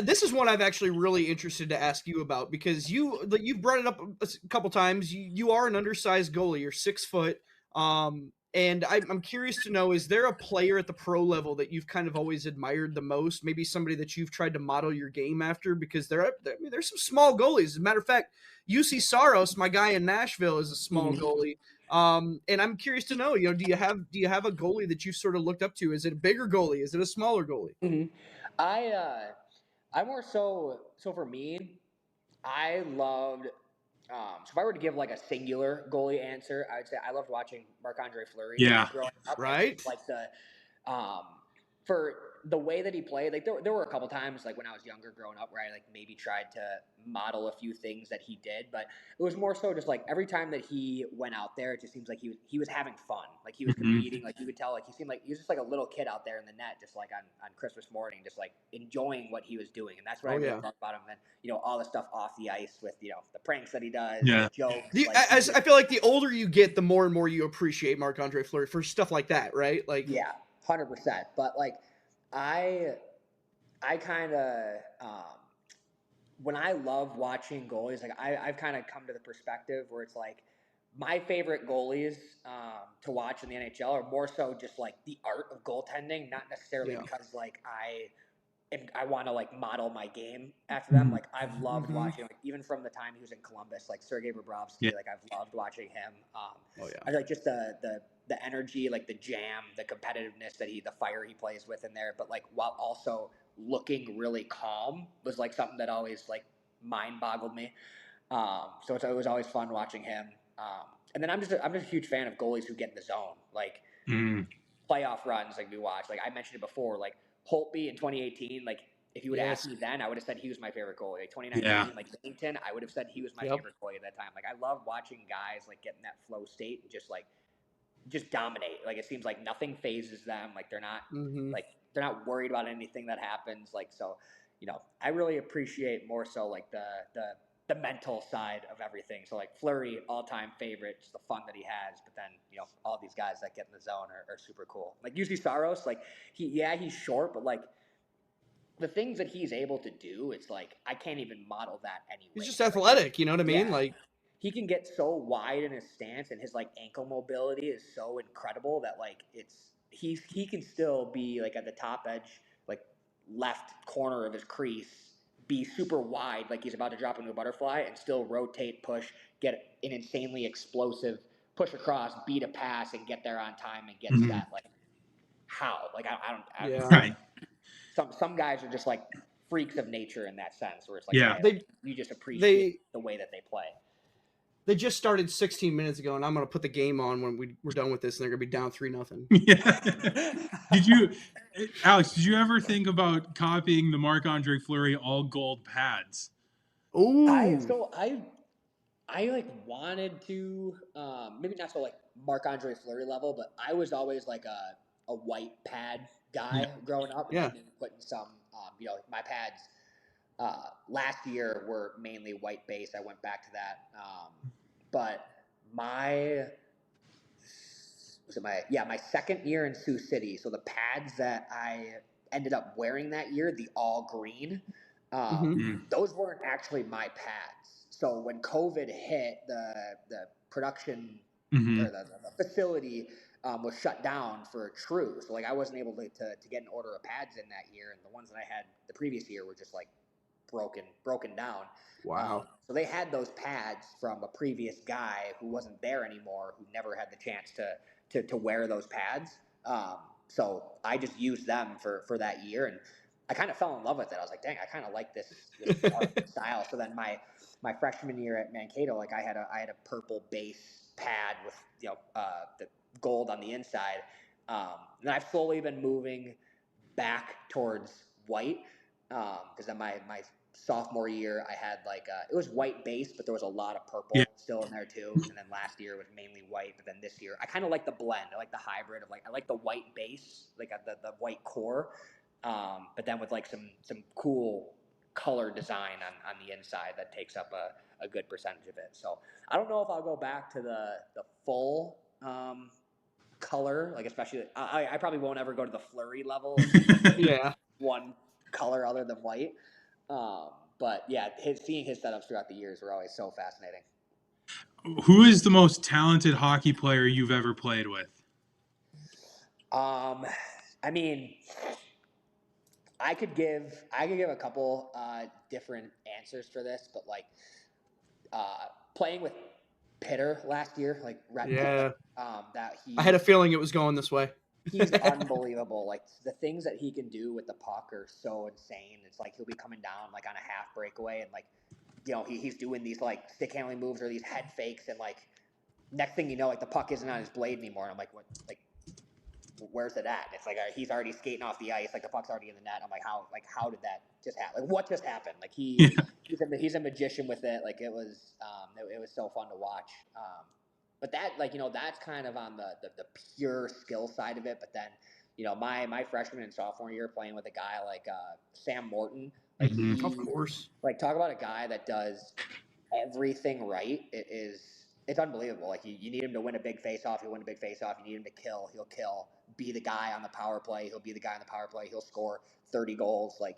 This is one I've actually really interested to ask you about, because you've brought it up a couple times. You are an undersized goalie. You're 6 foot. And I'm curious to know, is there a player at the pro level that you've kind of always admired the most? Maybe somebody that you've tried to model your game after? Because I mean, there's some small goalies. As a matter of fact, UC Saros, my guy in Nashville, is a small goalie. And I'm curious to know, do you have a goalie that you sort of looked up to? Is it a bigger goalie? Is it a smaller goalie? Mm-hmm. I more so for me, I loved. So if I were to give like a singular goalie answer, I would say I loved watching Marc-Andre Fleury Yeah. growing up. Right. Like for the way that he played, like there were a couple times like when I was younger growing up where I like maybe tried to model a few things that he did, but it was more so just like every time that he went out there, it just seems like he was having fun. Like he was competing, like you could tell like he seemed like he was just like a little kid out there in the net, just like on Christmas morning, just like enjoying what he was doing. And that's what I really love about him. And all the stuff off the ice with the pranks that he does, the jokes. I feel like the older you get, the more and more you appreciate Marc-Andre Fleury for stuff like that, right? Like 100%. But like I kind of when I love watching goalies, like I've kind of come to the perspective where it's like my favorite goalies to watch in the NHL are more so just like the art of goaltending, not necessarily because like I want to like model my game after them. Like I've loved watching, like even from the time he was in Columbus, like Sergei Bobrovsky, like I've loved watching him. I like just the energy, like the jam, the competitiveness the fire he plays with in there, but like while also looking really calm was like something that always like mind boggled me. So it was always fun watching him. And then I'm just a huge fan of goalies who get in the zone, like playoff runs. Like we watch, like I mentioned it before, like Holtby in 2018. Like if you would ask me then, I would have said he was my favorite goalie. Like 2019, like Bennington, I would have said he was my favorite goalie at that time. Like I love watching guys like get in that flow state and just dominate. Like it seems like nothing phases them. Like they're not like they're not worried about anything that happens. Like so, I really appreciate more so like the mental side of everything. So like Fleury, all-time favorite, just the fun that he has. But then all these guys that get in the zone are super cool. Like usually Saros, like he's short, but like the things that he's able to do, it's like I can't even model that anyway. He's just athletic, you know what I mean? Like he can get so wide in his stance, and his like ankle mobility is so incredible that like he can still be like at the top edge, like left corner of his crease, be super wide, like he's about to drop into a butterfly, and still rotate, push, get an insanely explosive push across, beat a pass, and get there on time and get set. Like how? Like I don't. Right. Some guys are just like freaks of nature in that sense, where it's like you just appreciate the way that they play. They just started 16 minutes ago, and I'm going to put the game on when we're done with this, and they're going to be down 3-0. Yeah. Alex, did you ever think about copying the Marc-Andre Fleury all gold pads? Oh, I like wanted to, maybe not so like Marc-Andre Fleury level, but I was always like a white pad guy growing up. And then putting some, my pads last year were mainly white base. I went back to that. But my second year in Sioux City. So the pads that I ended up wearing that year, the all green, those weren't actually my pads. So when COVID hit, the production or the facility was shut down for true. So like I wasn't able to get an order of pads in that year, and the ones that I had the previous year were just like broken down. Wow. So they had those pads from a previous guy who wasn't there anymore, who never had the chance to wear those pads. So I just used them for that year, and I kind of fell in love with it. I was like, dang, I kind of like this style. So then my freshman year at Mankato, like I had a purple base pad with the gold on the inside. And I've slowly been moving back towards white because then my sophomore year I had like it was white base, but there was a lot of purple still in there too. And then last year was mainly white, but then this year I kind of like the blend. I like the hybrid of like I like the white base, like the white core, but then with like some cool color design on the inside that takes up a good percentage of it. So I don't know if I'll go back to the full color, like especially I probably won't ever go to the Fleury level. One color other than white. But yeah, seeing his setups throughout the years were always so fascinating. Who is the most talented hockey player you've ever played with? I mean, I could give a couple different answers for this, but like playing with Pitter last year, like Rhett Yeah. Pitter, that I had a feeling it was going this way. he's unbelievable. Like the things that he can do with the puck are so insane. It's like he'll be coming down like on a half breakaway and like, you know, he's doing these like stick handling moves or these head fakes and like next thing you know, like the puck isn't on his blade anymore. And I'm like, what? Like, where's it at? And it's like he's already skating off the ice. Like the puck's already in the net. I'm like, how did that just happen? Like what just happened? Like he's a magician with it. Like it was so fun to watch. But that, like, you know, that's kind of on the pure skill side of it. But then, you know, my freshman and sophomore year playing with a guy like Sam Morton, like Of course. like talk about a guy that does everything right. It's unbelievable. Like you need him to win a big face-off, he'll win a big face-off. You need him to kill, he'll kill. Be the guy on the power play, he'll be the guy on the power play. He'll score 30 goals. Like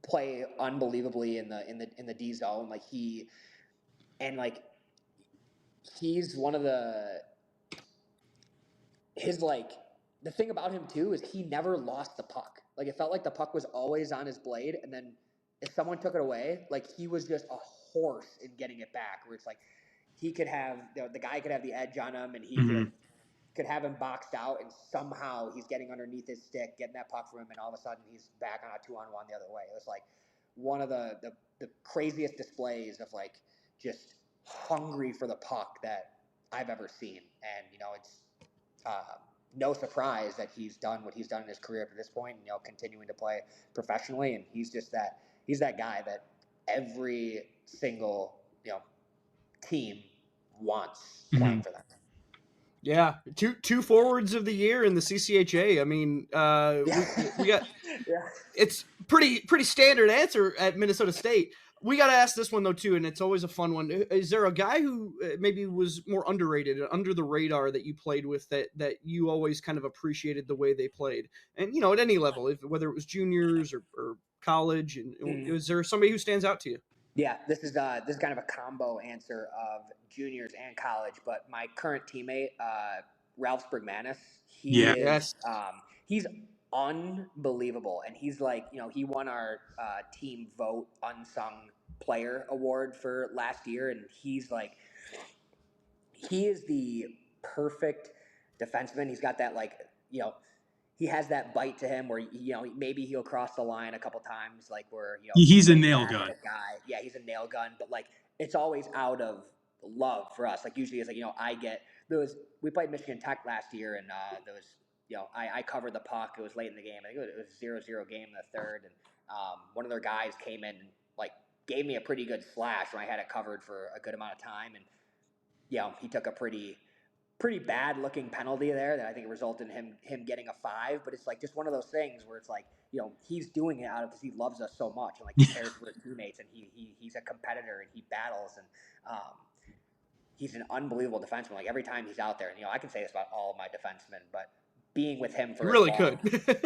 play unbelievably in the D zone. Like he's one of the thing about him too is he never lost the puck. Like it felt like the puck was always on his blade, and then if someone took it away, like he was just a horse in getting it back. Where it's like he could have the guy could have the edge on him, and he could have him boxed out, and somehow he's getting underneath his stick, getting that puck from him, and all of a sudden he's back on a 2-on-1 the other way. It was like one of the craziest displays of like just hungry for the puck that I've ever seen. And you know, it's no surprise that he's done what he's done in his career up to this point, you know, continuing to play professionally. And he's that guy that every single, you know, team wants playing for them. Yeah, two forwards of the year in the CCHA. I mean, we got it's pretty standard answer at Minnesota State. We got to ask this one though too, and it's always a fun one. Is there a guy who maybe was more underrated, under the radar that you played with that you always kind of appreciated the way they played, and you know, at any level, whether it was juniors or college, and is there somebody who stands out to you? Yeah, this is kind of a combo answer of juniors and college, but my current teammate, Ralph Sprigmanis, he's unbelievable, and he's like, you know, he won our team vote unsung player award for last year, and he is the perfect defenseman. He's got that, like, you know, he has that bite to him where, you know, maybe he'll cross the line a couple times, like where, you know, he's a nail gun guy. Yeah, he's a nail gun, but like it's always out of love for us. Like usually it's like, you know, we played Michigan Tech last year, and there was, you know, I covered the puck. It was late in the game. I think it was 0-0 game in the third, and one of their guys came in and like gave me a pretty good slash when I had it covered for a good amount of time, and you know, he took a pretty bad looking penalty there that I think resulted in him getting a 5. But it's like just one of those things where it's like, you know, he's doing it out of because he loves us so much, and like he cares for his teammates, and he's a competitor, and he battles, and he's an unbelievable defenseman. Like every time he's out there, and you know, I can say this about all of my defensemen, but being with him for really could.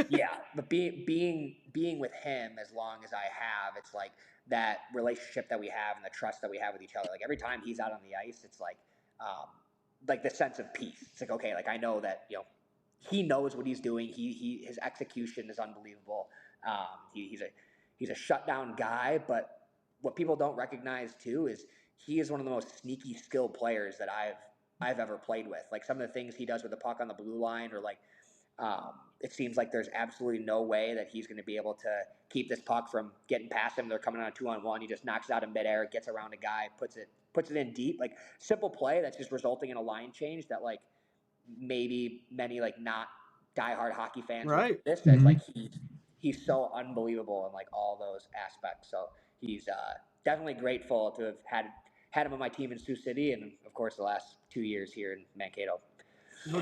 Yeah, but being with him as long as I have, it's like that relationship that we have and the trust that we have with each other. Like every time he's out on the ice, it's like the sense of peace. It's like, okay, like I know that, you know, he knows what he's doing. His execution is unbelievable. He's a shutdown guy, but what people don't recognize too is he is one of the most sneaky skilled players that I've ever played with. Like some of the things he does with the puck on the blue line, or like it seems like there's absolutely no way that he's going to be able to keep this puck from getting past him. They're coming on a 2-on-1. He just knocks it out in midair, gets around a guy, puts it in deep. Like simple play that's just resulting in a line change that like maybe many like not diehard hockey fans right. This is like he's so unbelievable in like all those aspects. So he's definitely grateful to have had him on my team in Sioux City, and of course the last 2 years here in Mankato. No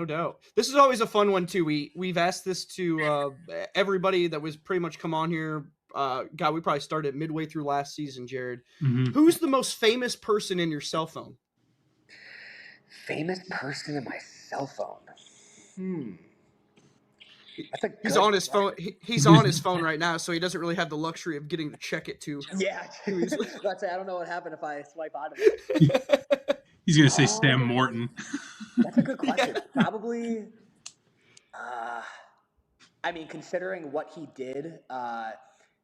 doubt. This is always a fun one too. We've asked this to everybody that was pretty much come on here. We probably started midway through last season, Jared. Who's the most famous person in your cell phone? Famous person in my cell phone? He's on his phone. He's on his phone right now, so he doesn't really have the luxury of getting to check it too. Yeah. Let's say I don't know what happened if I swipe out of it. He's going to say Sam Morton. That's a good question. Yeah. I mean, considering what he did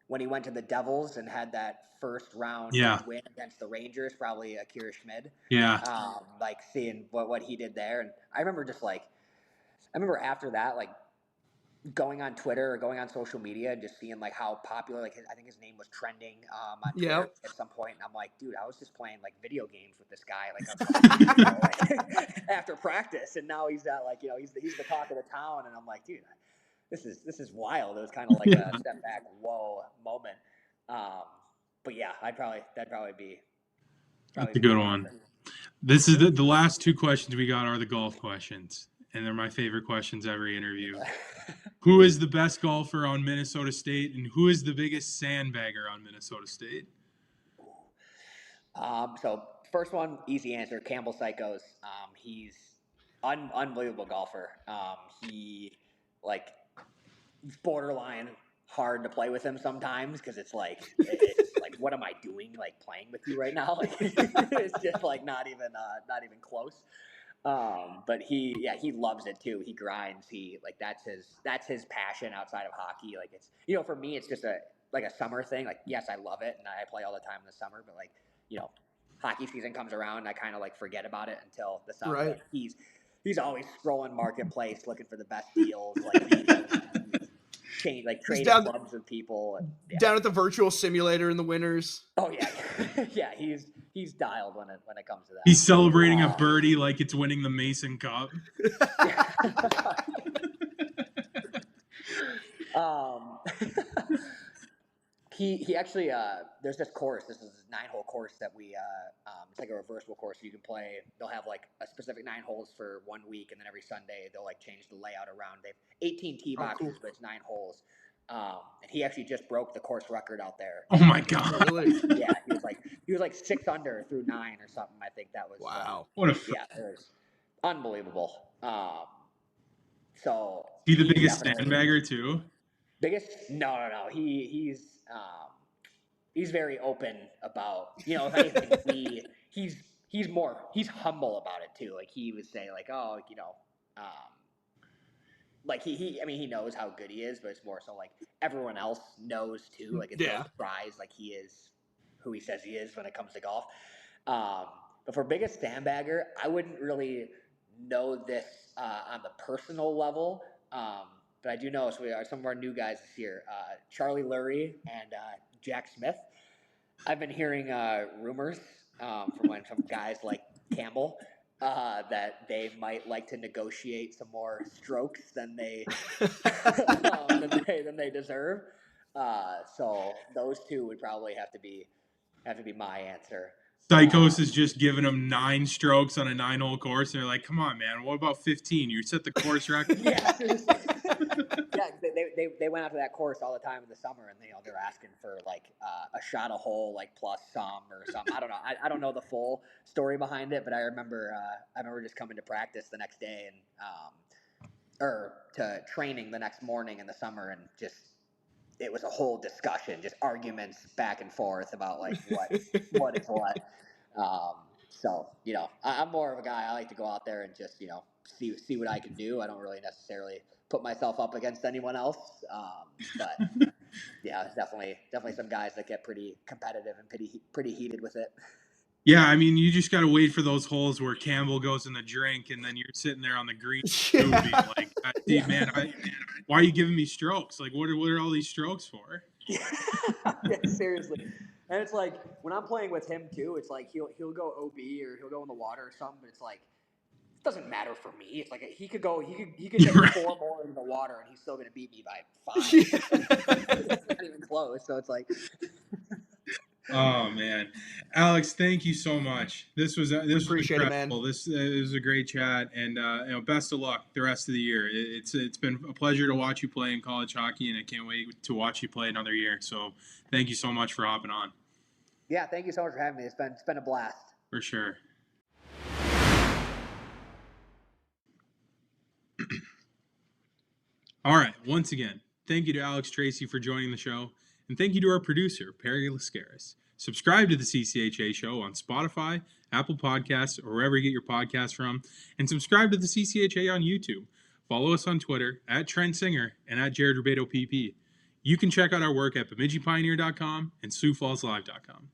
when he went to the Devils and had that first round Yeah. win against the Rangers, probably Akira Schmid. Yeah. Like seeing what he did there, and I remember after that, like going on Twitter or going on social media and just seeing like how popular, like I think his name was trending on Twitter at some point, and I'm like, dude, I was just playing like video games with this guy like a couple weeks ago, like, after practice, and now he's at like he's the talk of the town, and I'm like, dude, this is wild. It was kind of like a step back, whoa moment. But yeah, that'd probably be That's a good one. Answer. This is the last two questions we got are the golf questions, and they're my favorite questions every interview. Who is the best golfer on Minnesota State, and who is the biggest sandbagger on Minnesota State? So first one, easy answer, Campbell Psychos. He's unbelievable golfer. He like borderline hard to play with him sometimes because it's like what am I doing like playing with you right now? Like it's just like not even close. But he loves it too. He grinds. He like that's his passion outside of hockey. Like it's for me it's just a summer thing. Like yes, I love it and I play all the time in the summer, but like hockey season comes around and I kind of like forget about it until the summer. Right. Like, he's always scrolling marketplace looking for the best deals. Like trading clubs with people and, down at the virtual simulator in the winters. Oh yeah, yeah. He's dialed when it comes to that. He's celebrating a birdie like it's winning the Mason Cup. He actually there's this course. This is a 9-hole course that we it's like a reversible course. You can play. They'll have like a specific 9 holes for 1 week, and then every Sunday they'll like change the layout around. They have 18 tee boxes, cool. But it's 9 holes. And he actually just broke the course record out there. Oh my god! Really? Yeah, he was like 6 under through 9 or something. I think that was wow. What a yeah, it was unbelievable. So he the biggest sandbagger too. Biggest? No. He's very open about if anything he's humble about it too. Like he would say like like he knows how good he is, but it's more so like everyone else knows too. Like it's no surprise like he is who he says he is when it comes to golf. But for biggest sandbagger, I wouldn't really know this on the personal level. But I do know some of our new guys this year, Charlie Lurie and Jack Smith. I've been hearing rumors from guys like Campbell that they might like to negotiate some more strokes than they than they deserve. So those two would probably have to be my answer. Psychos is just giving them 9 strokes on a 9-hole course, and they're like, "Come on, man! What about 15? You set the course record." Yeah. Yeah, they went out to that course all the time in the summer, and they're asking for like a shot a hole, like plus some or something. I don't know. I don't know the full story behind it, but I remember just coming to practice the next day and or to training the next morning in the summer, and just it was a whole discussion, just arguments back and forth about like what is what. So I'm more of a guy. I like to go out there and just see what I can do. I don't really necessarily put myself up against anyone else. But yeah, it's definitely some guys that get pretty competitive and pretty heated with it. Yeah, I mean, you just got to wait for those holes where Campbell goes in the drink, and then you're sitting there on the green, being like, "Hey, man, why are you giving me strokes? Like, what are all these strokes for?" Yeah, seriously. And it's like when I'm playing with him too, it's like he'll go OB or he'll go in the water or something, but it's like it doesn't matter for me. It's like he could take right. 4 more in the water and he's still gonna beat me by 5. It's not even close. So it's like oh man, Alex, thank you so much. This was appreciate incredible. It, man. This was a great chat, and best of luck the rest of the year. It's been a pleasure to watch you play in college hockey, and I can't wait to watch you play another year. So thank you so much for hopping on. Yeah, thank you so much for having me. It's been a blast. For sure. All right, once again, thank you to Alex Tracy for joining the show, and thank you to our producer, Perry Lascaris. Subscribe to the CCHA Show on Spotify, Apple Podcasts, or wherever you get your podcasts from, and subscribe to the CCHA on YouTube. follow us on Twitter at Trent Singer and at Jared Rubado PP. You can check out our work at BemidjiPioneer.com and SiouxFallsLive.com.